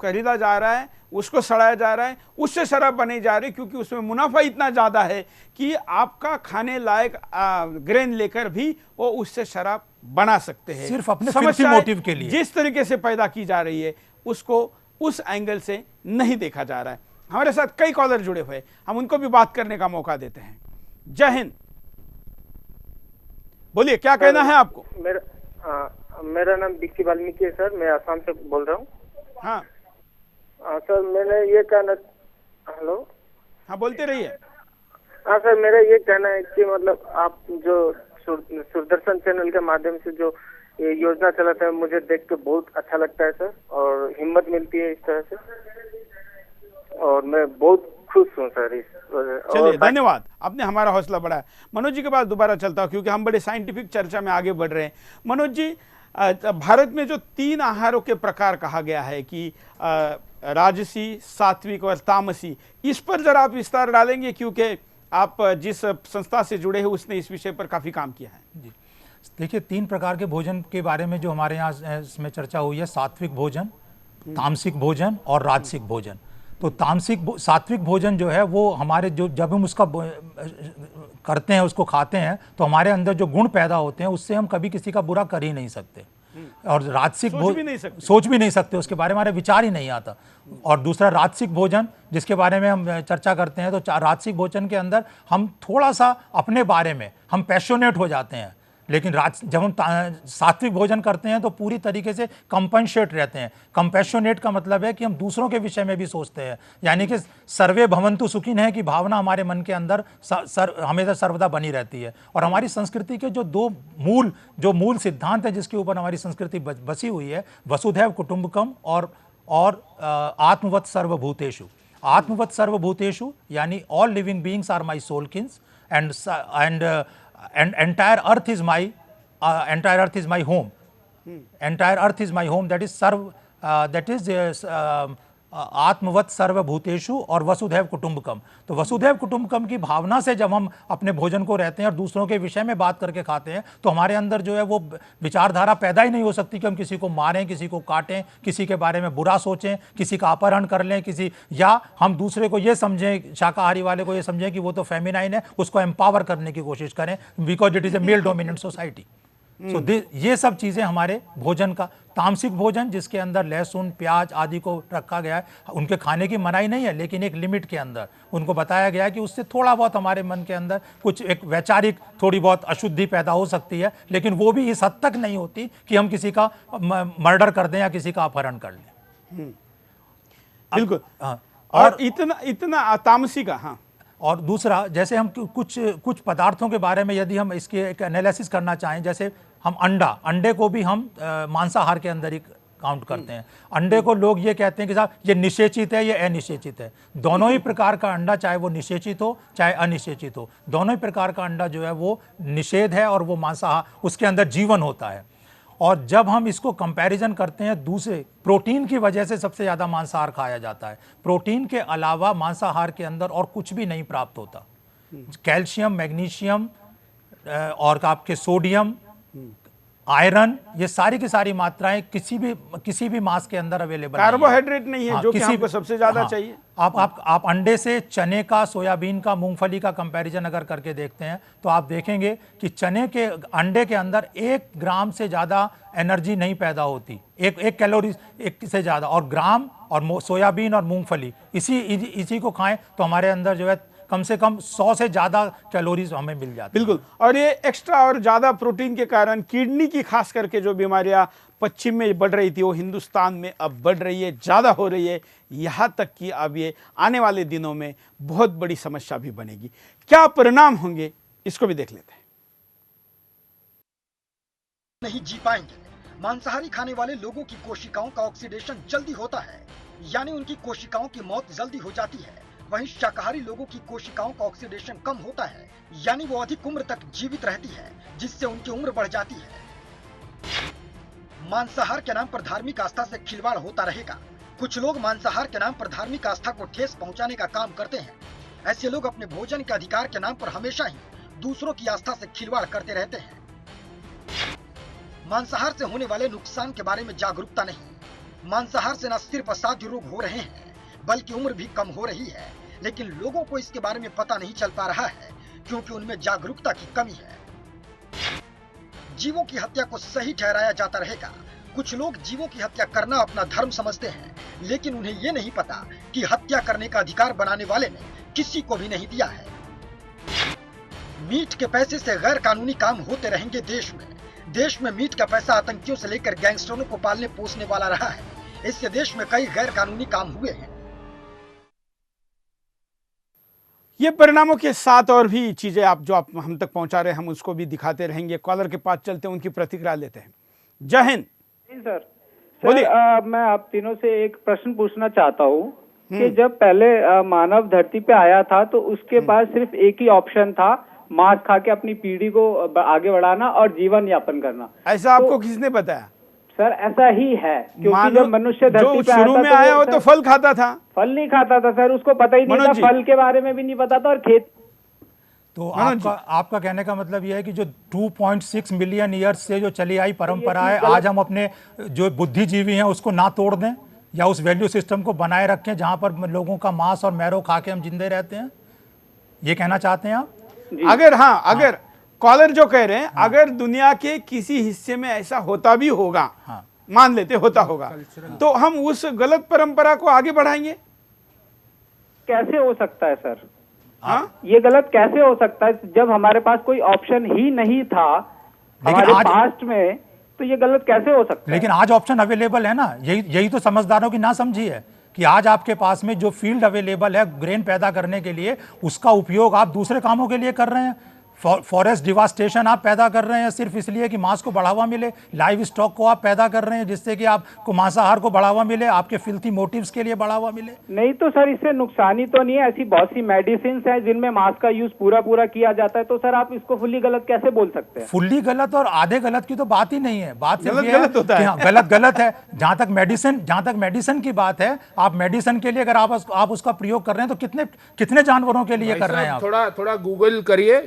खरीदा जा रहा है, उसको सड़ाया जा रहा है, उससे शराब बनी जा रही, क्योंकि उसमें मुनाफा इतना ज्यादा है कि आपका खाने लायक ग्रेन लेकर भी वो उससे शराब बना सकते हैं, सिर्फ अपने फिल्थी मोटिव के लिए। जिस तरीके से पैदा की जा रही है उसको उस एंगल से नहीं देखा जा रहा है। हमारे साथ कई कॉलर जुड़े हुए, हम उनको भी बात करने का मौका देते हैं। जय हिंद, बोलिए क्या कहना है आपको? मेरा नाम बिक्की वाल्मीकि है सर, मैं आसाम से बोल रहा हूँ। हाँ सर, मैंने ये कहना, हेलो, हाँ बोलते रहिए। हाँ सर, मेरा ये कहना है कि मतलब आप जो सूरदर्शन चैनल के माध्यम से जो ये योजना चलाते हैं, मुझे देख के बहुत अच्छा लगता है सर, और हिम्मत मिलती है इस तरह से, और मैं बहुत खुश हूँ सर इस। चलिए धन्यवाद, आपने हमारा हौसला बढ़ाया। मनोज जी के पास दोबारा चलता हूँ क्योंकि हम बड़े साइंटिफिक चर्चा में आगे बढ़ रहे हैं। मनोज जी, भारत में जो 3 आहारों के प्रकार कहा गया है कि राजसी, सात्विक और तामसी, इस पर जरा आप विस्तार डालेंगे, क्योंकि आप जिस संस्था से जुड़े हैं उसने इस विषय पर काफी काम किया है। जी देखिए, 3 प्रकार के भोजन के बारे में जो हमारे यहाँ इसमें चर्चा हुई है, सात्विक भोजन, तामसिक भोजन और राजसिक भोजन। तो सात्विक भोजन जो है वो हमारे जब हम उसका करते हैं, उसको खाते हैं, तो हमारे अंदर जो गुण पैदा होते हैं उससे हम कभी किसी का बुरा कर ही नहीं सकते। और राजसिक सोच भी नहीं सकते, उसके बारे में हमारे विचार ही नहीं आता। और दूसरा राजसिक भोजन, जिसके बारे में हम चर्चा करते हैं, तो राजसिक भोजन के अंदर हम थोड़ा सा अपने बारे में हम पैशनेट हो जाते हैं, लेकिन जब हम सात्विक भोजन करते हैं तो पूरी तरीके से कंपनसेट रहते हैं। कंपैशनेट का मतलब है कि हम दूसरों के विषय में भी सोचते हैं, यानी कि सर्वे भवन्तु सुखिन है कि भावना हमारे मन के अंदर हमेशा सर्वदा बनी रहती है। और हमारी संस्कृति के जो मूल सिद्धांत है जिसके ऊपर हमारी संस्कृति बसी हुई है, वसुधैव कुटुंबकम और आत्मवत् सर्वभूतेषु। आत्मवत् सर्वभूतेषु यानी all living beings are my soul kins and entire earth is my home. Entire earth is my home. That is आत्मवत् सर्वभूतेषु और वसुधैव कुटुंबकम। तो वसुधैव कुटुंबकम की भावना से जब हम अपने भोजन को रहते हैं और दूसरों के विषय में बात करके खाते हैं तो हमारे अंदर जो है वो विचारधारा पैदा ही नहीं हो सकती कि हम किसी को मारें, किसी को काटें, किसी के बारे में बुरा सोचें, किसी का अपहरण कर लें, या हम दूसरे को ये समझें, शाकाहारी वाले को ये समझें कि वो तो फेमिनाइन है, उसको एम्पावर करने की कोशिश करें because it is a male dominant society. So ये सब चीज़ें हमारे भोजन का, तामसिक भोजन जिसके अंदर लहसुन प्याज आदि को रखा गया है, उनके खाने की मनाही नहीं है, लेकिन एक लिमिट के अंदर उनको बताया गया है कि उससे थोड़ा बहुत हमारे मन के अंदर कुछ एक वैचारिक थोड़ी बहुत अशुद्धि पैदा हो सकती है, लेकिन वो भी इस हद तक नहीं होती कि हम किसी का मर्डर कर दें या किसी का अपहरण कर लें। बिल्कुल। और इतना तामसी का। हाँ। और दूसरा, जैसे हम कुछ पदार्थों के बारे में यदि हम इसके एक एनालिसिस करना चाहें, जैसे हम अंडे को भी हम मांसाहार के अंदर ही काउंट करते हैं। अंडे को लोग ये कहते हैं कि साहब ये निषेचित है, ये अनिषेचित है। दोनों ही प्रकार का अंडा, चाहे वो निषेचित हो चाहे अनिषेचित हो, दोनों ही प्रकार का अंडा जो है वो निषेध है और वो मांसाहार, उसके अंदर जीवन होता है। और जब हम इसको कंपैरिजन करते हैं दूसरे, प्रोटीन की वजह से सबसे ज़्यादा मांसाहार खाया जाता है। प्रोटीन के अलावा मांसाहार के अंदर और कुछ भी नहीं प्राप्त होता। कैल्शियम, मैग्नीशियम और आपके सोडियम, आयरन, ये सारी की सारी मात्राएं किसी भी मांस के अंदर अवेलेबल नहीं है। कार्बोहाइड्रेट नहीं है, जो कि हमको सबसे ज्यादा चाहिए। आप अंडे से चने का, सोयाबीन का, मूंगफली का कंपैरिजन अगर करके देखते हैं तो आप देखेंगे कि अंडे के अंदर 1 ग्राम से ज्यादा एनर्जी नहीं पैदा होती, एक कैलोरी से ज्यादा। और ग्राम और सोयाबीन और मूंगफली इसी को खाएं तो हमारे अंदर जो है कम से कम 100 से ज्यादा कैलोरीज हमें मिल जाती है। बिल्कुल। और ये एक्स्ट्रा और ज्यादा प्रोटीन के कारण किडनी की खास करके जो बीमारियां पश्चिम में बढ़ रही थी वो हिंदुस्तान में अब बढ़ रही है, ज्यादा हो रही है। यहां तक कि अब ये आने वाले दिनों में बहुत बड़ी समस्या भी बनेगी। क्या परिणाम होंगे इसको भी देख लेते हैं। नहीं जी पाएंगे। मांसाहारी खाने वाले लोगों की कोशिकाओं का ऑक्सीडेशन जल्दी होता है, यानी उनकी कोशिकाओं की मौत जल्दी हो जाती है। वहीं शाकाहारी लोगों की कोशिकाओं का ऑक्सीडेशन कम होता है, यानी वो अधिक उम्र तक जीवित रहती है, जिससे उनकी उम्र बढ़ जाती है। मांसाहार के नाम पर धार्मिक आस्था से खिलवाड़ होता रहेगा। कुछ लोग मांसाहार के नाम पर धार्मिक आस्था को ठेस पहुंचाने का काम करते हैं। ऐसे लोग अपने भोजन के अधिकार के नाम पर हमेशा ही दूसरों की आस्था से खिलवाड़ करते रहते हैं। मांसाहार से होने वाले नुकसान के बारे में जागरूकता नहीं। मांसाहार से न सिर्फ असाध्य रोग हो रहे हैं बल्कि उम्र भी कम हो रही है, लेकिन लोगों को इसके बारे में पता नहीं चल पा रहा है क्योंकि उनमें जागरूकता की कमी है। जीवों की हत्या को सही ठहराया जाता रहेगा। कुछ लोग जीवों की हत्या करना अपना धर्म समझते हैं, लेकिन उन्हें ये नहीं पता कि हत्या करने का अधिकार बनाने वाले ने किसी को भी नहीं दिया है। मीट के पैसे से गैर कानूनी काम होते रहेंगे देश में मीट का पैसा आतंकियों से लेकर गैंगस्टरों को पालने पोसने वाला रहा है। इससे देश में कई गैर कानूनी काम हुए हैं। ये परिणामों के साथ और भी चीजें आप हम तक पहुंचा रहे हैं, हम उसको भी दिखाते रहेंगे। कॉलर के पास चलते हैं, उनकी प्रतिक्रिया लेते हैं। जय हिंद। सर मैं आप तीनों से एक प्रश्न पूछना चाहता हूँ कि जब पहले मानव धरती पे आया था तो उसके पास सिर्फ एक ही ऑप्शन था, मांस खा के अपनी पीढ़ी को आगे बढ़ाना और जीवन यापन करना। ऐसा आपको किसने बताया? सर ऐसा ही है, क्योंकि जब मनुष्य धरती पे शुरू में आया हो तो फल खाता था। फल नहीं खाता था सर, उसको पता ही नहीं था, फल के बारे में भी नहीं पता था और खेत। तो आपका कहने का मतलब यह है कि जो 2.6 मिलियन ईयर्स से जो चली आई परंपरा है, आज हम अपने जो बुद्धिजीवी हैं उसको ना तोड़ दें या उस वैल्यू सिस्टम को बनाए रखें जहां पर लोगों का मांस और मैरो खा के हम जिंदे रहते हैं, ये कहना चाहते हैं आप? अगर कॉलर जो कह रहे हैं, अगर दुनिया के किसी हिस्से में ऐसा होता भी होगा, मान लेते होता होगा, तो हम उस गलत परंपरा को आगे बढ़ाएंगे? कैसे हो सकता है सर? ये गलत कैसे हो सकता है जब हमारे पास कोई ऑप्शन ही नहीं था? हमारे पास्ट में, तो ये गलत कैसे हो सकता है? लेकिन आज ऑप्शन अवेलेबल है ना, यही तो समझदारों की ना समझी है कि आज आपके पास में जो फील्ड अवेलेबल है ग्रेन पैदा करने के लिए, उसका उपयोग आप दूसरे कामों के लिए कर रहे हैं। फॉरेस्ट डिवास्टेशन आप पैदा कर रहे हैं सिर्फ इसलिए कि मांस को बढ़ावा मिले, लाइव स्टॉक को आप पैदा कर रहे हैं जिससे कि आपको मांसाहार को बढ़ावा मिले, आपके फिल्थी मोटिव्स के लिए बढ़ावा मिले। नहीं तो सर, इससे नुकसान ही तो नहीं है। ऐसी बहुत सी मेडिसिन हैं जिनमें मांस का यूज पूरा किया जाता है, तो सर आप इसको फुल्ली गलत कैसे बोल सकते हैं? फुल्ली गलत और आधे गलत की तो बात ही नहीं है। बात सिर्फ ये गलत होता है। गलत गलत है। जहां तक मेडिसिन की बात है, आप मेडिसिन के लिए अगर आप उसका प्रयोग कर रहे हैं तो कितने जानवरों के लिए कर रहे हैं आप? थोड़ा गूगल करिए।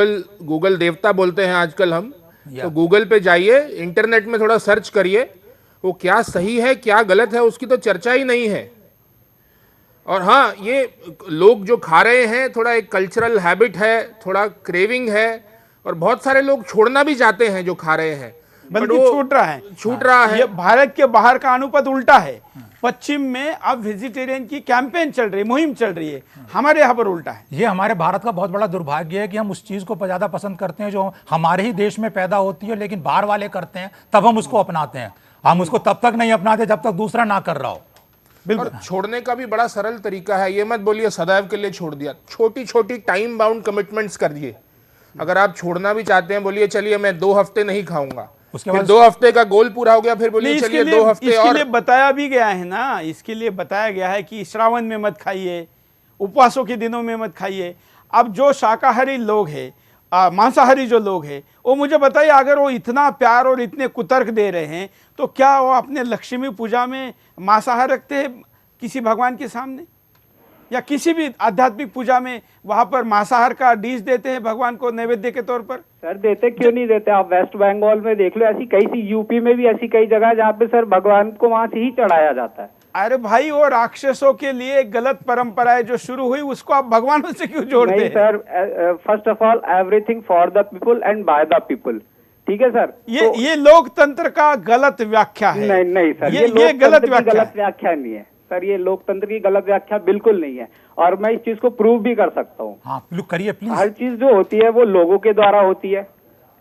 गूगल देवता बोलते हैं आजकल हम, तो गूगल पे जाइए, इंटरनेट में थोड़ा सर्च करिए, वो क्या सही है क्या गलत है उसकी तो चर्चा ही नहीं है। और हाँ, ये लोग जो खा रहे हैं थोड़ा एक कल्चरल हैबिट है, थोड़ा क्रेविंग है, और बहुत सारे लोग छोड़ना भी चाहते हैं जो खा रहे हैं, बल्कि छूट रहा है। ये भारत के बाहर का अनुपात उल्टा है। पश्चिम में अब वेजिटेरियन की कैंपेन चल रही है, मुहिम चल रही है, हमारे यहाँ पर उल्टा है। ये हमारे भारत का बहुत बड़ा दुर्भाग्य है कि हम उस चीज को ज्यादा पसंद करते हैं जो हमारे ही देश में पैदा होती है, लेकिन बाहर वाले करते हैं तब हम उसको अपनाते हैं। हम उसको तब तक नहीं अपनाते जब तक दूसरा ना कर रहा हो। बिल्कुल। छोड़ने का भी बड़ा सरल तरीका है, ये मत बोलिए सदैव के लिए छोड़ दिया, छोटी छोटी टाइम बाउंड कमिटमेंट्स करिए। अगर आप छोड़ना भी चाहते हैं, बोलिए चलिए मैं 2 हफ्ते नहीं खाऊंगा, उसके बाद 2 हफ्ते का गोल पूरा हो गया, फिर बोलिए चलिए 2 हफ्ते इसके और। लिए बताया भी गया है ना, इसके लिए बताया गया है कि श्रावण में मत खाइए, उपवासों के दिनों में मत खाइए। अब जो शाकाहारी लोग हैं, मांसाहारी जो लोग हैं, वो मुझे बताइए, अगर वो इतना प्यार और इतने कुतर्क दे रहे हैं तो क्या वो अपने लक्ष्मी पूजा में मांसाहार रखते हैं किसी भगवान के सामने, या किसी भी आध्यात्मिक पूजा में वहां पर मांसाहार का डिश देते हैं भगवान को नैवेद्य के तौर पर? सर देते क्यों नहीं देते? आप वेस्ट बंगाल में देख लो, ऐसी कई सी, यूपी में भी ऐसी कई जगह जहाँ पे सर भगवान को मांस ही चढ़ाया जाता है। अरे भाई, वो राक्षसों के लिए गलत परंपराएं जो शुरू हुई उसको आप भगवानों से क्यों जोड़ते हैं? Sir, first of all everything for the people and by the people, ठीक है सर। ये लोकतंत्र का गलत व्याख्या है। नहीं सर, ये गलत व्याख्या नहीं है सर, ये लोकतंत्र की गलत व्याख्या बिल्कुल नहीं है, और मैं इस चीज को प्रूव भी कर सकता हूँ। हाँ, करिए प्लीज। हर चीज जो होती है वो लोगों के द्वारा होती है,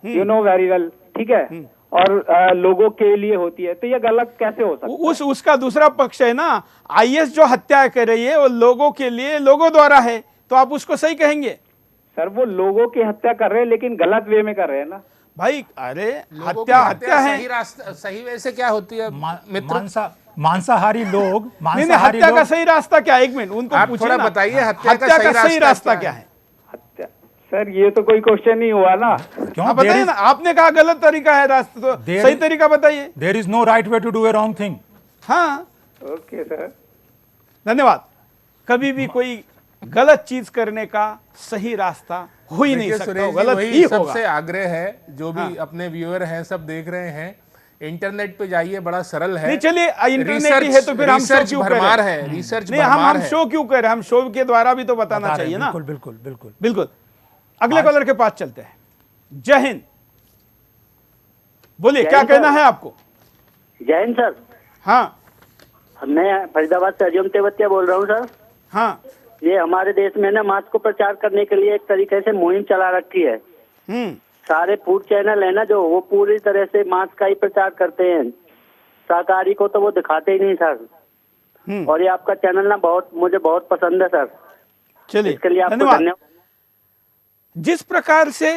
यू नो वेरी वेल, ठीक है, और लोगों के लिए होती है, तो ये गलत कैसे हो सकता है? उसका दूसरा पक्ष है ना, आईएस जो हत्या कर रही है वो लोगों के लिए, लोगों द्वारा है, तो आप उसको सही कहेंगे? सर वो लोगों की हत्या कर रहे हैं लेकिन गलत वे में कर रहे हैं ना भाई। अरे हत्या है, सही वे से क्या होती है मित्र? मांसाहारी लोग, हत्या का सही रास्ता क्या है? एक मिनट, उनको पूछिए, बताइए हत्या का सही रास्ता क्या है? हत्या, सर ये तो कोई क्वेश्चन नहीं हुआ ना। क्यों बताइए ना, आपने कहा गलत तरीका है रास्ता, तो सही तरीका बताइए। There is no right way to do a wrong thing. हाँ, ओके सर, धन्यवाद। कभी भी कोई गलत चीज करने का सही रास्ता हो ही नहीं सकता, गलत ही होगा। सबसे आग्रह है, जो भी अपने व्यूअर हैं सब देख रहे हैं, इंटरनेट पे जाइए, बड़ा सरल है। नहीं चलिए, इंटरनेट ही है तो फिर हम शो क्यों कर रहे हैं? रिसर्च नहीं, हम शो क्यों कर रहे हैं? हम शो के द्वारा भी तो बताना चाहिए ना। बिल्कुल। अगले कॉलर के पास चलते हैं। जय हिंद, बोलिए क्या कहना है आपको? जय हिंद सर। हाँ, मैं फरीदाबाद से अजम तेवतिया बोल रहा हूँ सर। हाँ, ये हमारे देश में ना मांस को प्रचार करने के लिए एक तरीके से मुहिम चला रखी है। सारे फूड चैनल है ना जो, वो पूरी तरह से मांस का ही प्रचार करते हैं, शाकाहारी को तो वो दिखाते ही नहीं सर। और ये आपका चैनल ना मुझे बहुत पसंद है सर। चलिए, इसके लिए आपको धन्यवाद। जिस प्रकार से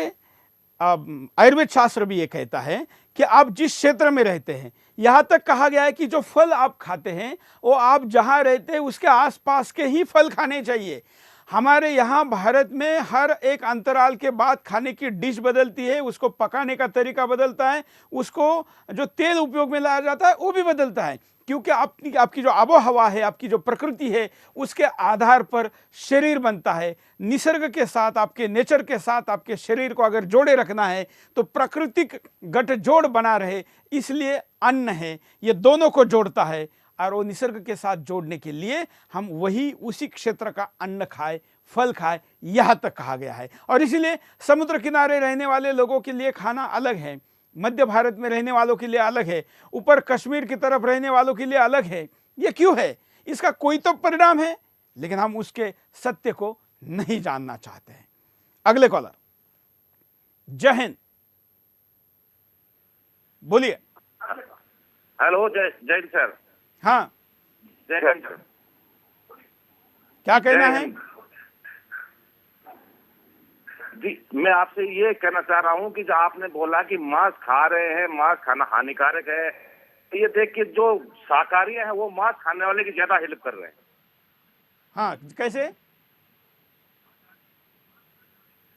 आयुर्वेद शास्त्र भी ये कहता है कि आप जिस क्षेत्र में रहते हैं, यहां तक कहा गया है कि जो फल आप खाते हैं वो आप जहां रहते हैं उसके आसपास के ही फल खाने चाहिए। हमारे यहाँ भारत में हर एक अंतराल के बाद खाने की डिश बदलती है, उसको पकाने का तरीका बदलता है, उसको जो तेल उपयोग में लाया जाता है वो भी बदलता है, क्योंकि आपकी जो आबो हवा है, आपकी जो प्रकृति है, उसके आधार पर शरीर बनता है। निसर्ग के साथ, आपके नेचर के साथ आपके शरीर को अगर जोड़े रखना है तो प्राकृतिक गठजोड़ बना रहे, इसलिए अन्न है, ये दोनों को जोड़ता है। और वो निसर्ग के साथ जोड़ने के लिए हम वही उसी क्षेत्र का अन्न खाए, फल खाए, यहाँ तक कहा गया है। और इसीलिए समुद्र किनारे रहने वाले लोगों के लिए खाना अलग है, मध्य भारत में रहने वालों के लिए अलग है, ऊपर कश्मीर की तरफ रहने वालों के लिए अलग है। ये क्यों है? इसका कोई तो परिणाम है, लेकिन हम उसके सत्य को नहीं जानना चाहते हैं। अगले कॉलर। जय हिंद, बोलिए। हेलो, जय जय सर। हाँ, जय हिंद सर। क्या कहना है? जी, मैं आपसे ये कहना चाह रहा हूँ कि जो आपने बोला कि मांस खा रहे हैं, मांस खाना हानिकारक है, तो ये देख के जो शाकाहारी हैं वो मांस खाने वाले की ज्यादा हेल्प कर रहे हैं। हाँ, कैसे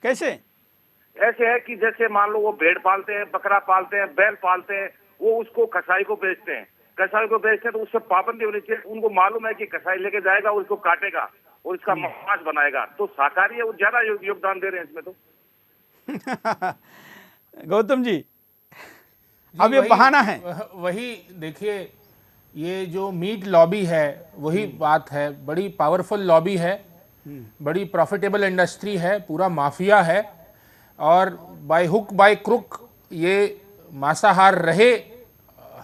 कैसे? ऐसे है कि जैसे मान लो वो भेड़ पालते हैं, बकरा पालते हैं, बैल पालते हैं, वो उसको कसाई को बेचते हैं, कसाई को बेचते हैं तो उससे पाबंदी होनी चाहिए। उनको मालूम है कि कसाई लेके जाएगा, उसको काटेगा और इसका मांस बनाएगा, तो शाकाहारी है वो ज्यादा योगदान दे रहे हैं इसमें। तो गौतम जी, अब ये बहाना है। वही देखिए, ये जो मीट लॉबी है वही बात है, बड़ी पावरफुल लॉबी है, बड़ी प्रॉफिटेबल इंडस्ट्री है, पूरा माफिया है, और बाय हुक बाय क्रुक ये मांसाहार रहे,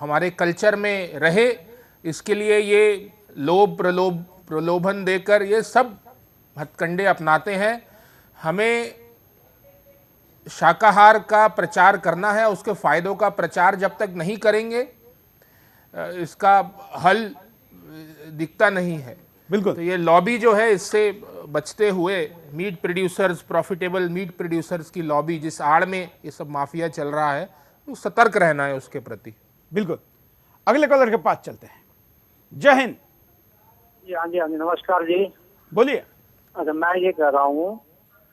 हमारे कल्चर में रहे, इसके लिए ये प्रलोभन देकर ये सब हथकंडे अपनाते हैं। हमें शाकाहार का प्रचार करना है, उसके फायदों का प्रचार जब तक नहीं करेंगे इसका हल दिखता नहीं है। बिल्कुल। तो ये लॉबी जो है, इससे बचते हुए meat producers, profitable meat producers की लॉबी, जिस आड़ में ये सब माफिया चल रहा है, तो सतर्क रहना है उसके प्रति। बिल्कुल। अगले कॉलर के पास चलते हैं। जय हिंद। हाँ जी, नमस्कार जी। बोलिए। अच्छा, मैं ये कह रहा हूँ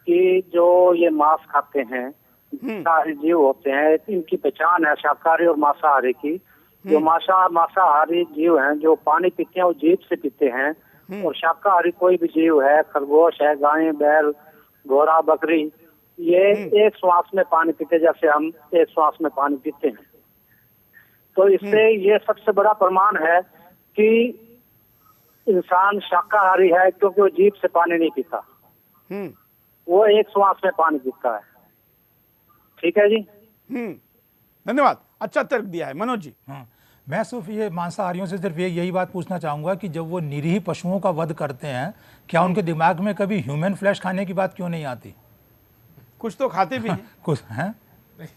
कि जो ये मांस खाते हैं, सारे जीव होते हैं, इनकी पहचान है शाकाहारी और मांसाहारी की। जो मांसाहारी जीव हैं जो पानी पीते हैं वो जीभ से पीते हैं, और शाकाहारी कोई भी जीव है, खरगोश है, गाय, बैल, घोड़ा, बकरी, ये एक श्वास में पानी पीते, जैसे हम एक श्वास में पानी पीते हैं। तो इससे ये सबसे बड़ा प्रमाण है कि इंसान शाकाहारी है, क्योंकि वो जीभ से पानी नहीं पीता, वो एक श्वास में पानी पीता है। ठीक है जी। धन्यवाद, अच्छा तर्क दिया है। मनोज जी। मैं सिर्फ ये मांसाहारियों से सिर्फ यही बात पूछना चाहूँगा कि जब वो निरीह पशुओं का वध करते हैं, क्या उनके दिमाग में कभी ह्यूमन फ्लैश खाने की बात क्यों नहीं आती? कुछ तो खाते भी हैं। कुछ हैं,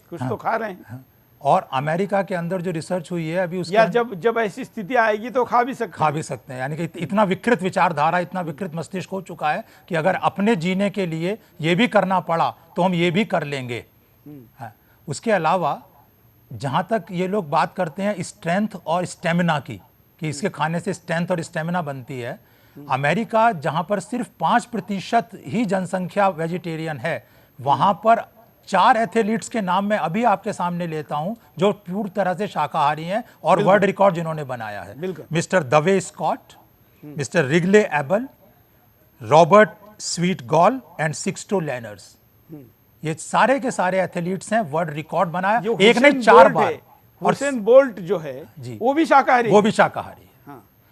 कुछ तो खा रहे हैं। और अमेरिका के अंदर जो रिसर्च हुई है अभी, या जब ऐसी स्थिति आएगी तो खा भी सकते हैं। यानी कि इतना विकृत विचारधारा, इतना विकृत मस्तिष्क हो चुका है कि अगर अपने जीने के लिए ये भी करना पड़ा तो हम ये भी कर लेंगे। उसके अलावा जहाँ तक ये लोग बात करते हैं स्ट्रेंथ और स्टेमिना की, कि इसके खाने से स्ट्रेंथ और स्टेमिना बनती है, अमेरिका जहाँ पर सिर्फ 5% ही जनसंख्या वेजिटेरियन है, वहाँ पर 4 एथलीट्स के नाम मैं अभी आपके सामने लेता हूं जो पूरी तरह से शाकाहारी हैं और वर्ल्ड रिकॉर्ड जिन्होंने बनाया है। Mister Dave Scott, mister Wrigley Abel, Robert Sweetgall and Sixto Linares, ये सारे के सारे एथलीट्स हैं, वर्ल्ड रिकॉर्ड बनाया, एक नहीं 4 बार। हुसैन बोल्ट जो है जी, वो भी शाकाहारी है।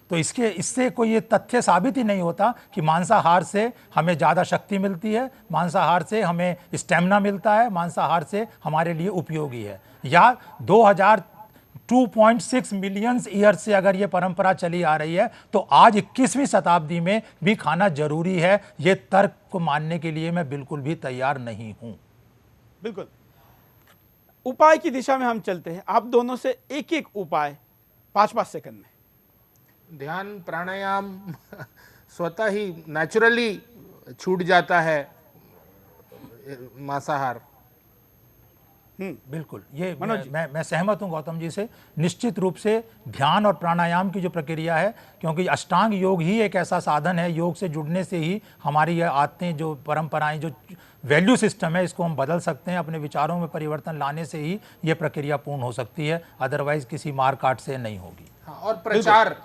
तो इससे कोई ये तथ्य साबित ही नहीं होता कि मांसाहार से हमें ज़्यादा शक्ति मिलती है, मांसाहार से हमें स्टेमिना मिलता है, मांसाहार से हमारे लिए उपयोगी है। या 2.6 मिलियन ईयर से अगर ये परंपरा चली आ रही है तो आज 21वीं शताब्दी में भी खाना जरूरी है। ये तर्क को मानने के लिए मैं बिल्कुल भी तैयार नहीं हूं। बिल्कुल। उपाय की दिशा में हम चलते हैं। आप दोनों से एक एक उपाय 5-5 सेकंड में। ध्यान प्राणायाम स्वतः ही नेचुरली छूट जाता है मांसाहार। बिल्कुल, ये मैं सहमत हूं गौतम जी से। निश्चित रूप से ध्यान और प्राणायाम की जो प्रक्रिया है, क्योंकि अष्टांग योग ही एक ऐसा साधन है, योग से जुड़ने से ही हमारी ये आदतें, जो परंपराएं, जो वैल्यू सिस्टम है, इसको हम बदल सकते हैं। अपने विचारों में परिवर्तन लाने से ही ये प्रक्रिया पूर्ण हो सकती है, अदरवाइज किसी मार काट से नहीं होगी। और प्रचार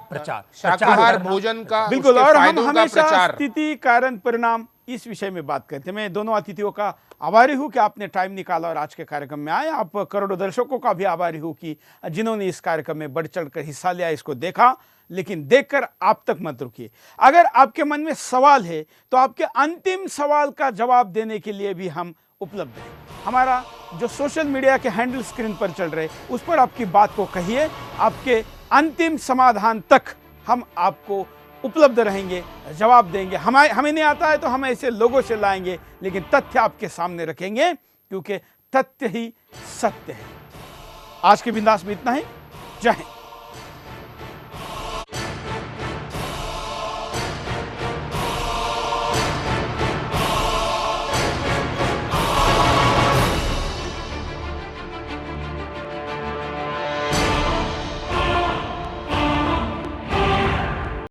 शाकाहार भोजन का, बिल्कुल। और हम हमेशा स्थिति कारण परिणाम इस विषय में बात करते हैं। मैं दोनों अतिथियों का आभारी हूं कि आपने टाइम निकाला और आज के कार्यक्रम में आए। आप करोड़ों दर्शकों का भी आभारी हूं कि जिन्होंने इस कार्यक्रम में बढ़ चढ़कर हिस्सा लिया, इसको देखा, लेकिन देखकर आप तक मत रुकिए। अगर आपके मन में सवाल है तो आपके अंतिम सवाल का जवाब देने के लिए भी हम उपलब्ध हैं। हमारा जो सोशल मीडिया के हैंडल स्क्रीन पर चल रहे, उस पर आपकी बात को कहिए। आपके अंतिम समाधान तक हम आपको उपलब्ध रहेंगे, जवाब देंगे। हमें नहीं आता है तो हम ऐसे लोगों से लाएंगे, लेकिन तथ्य आपके सामने रखेंगे, क्योंकि तथ्य ही सत्य है। आज के बिंदास में इतना ही। जय हिंद।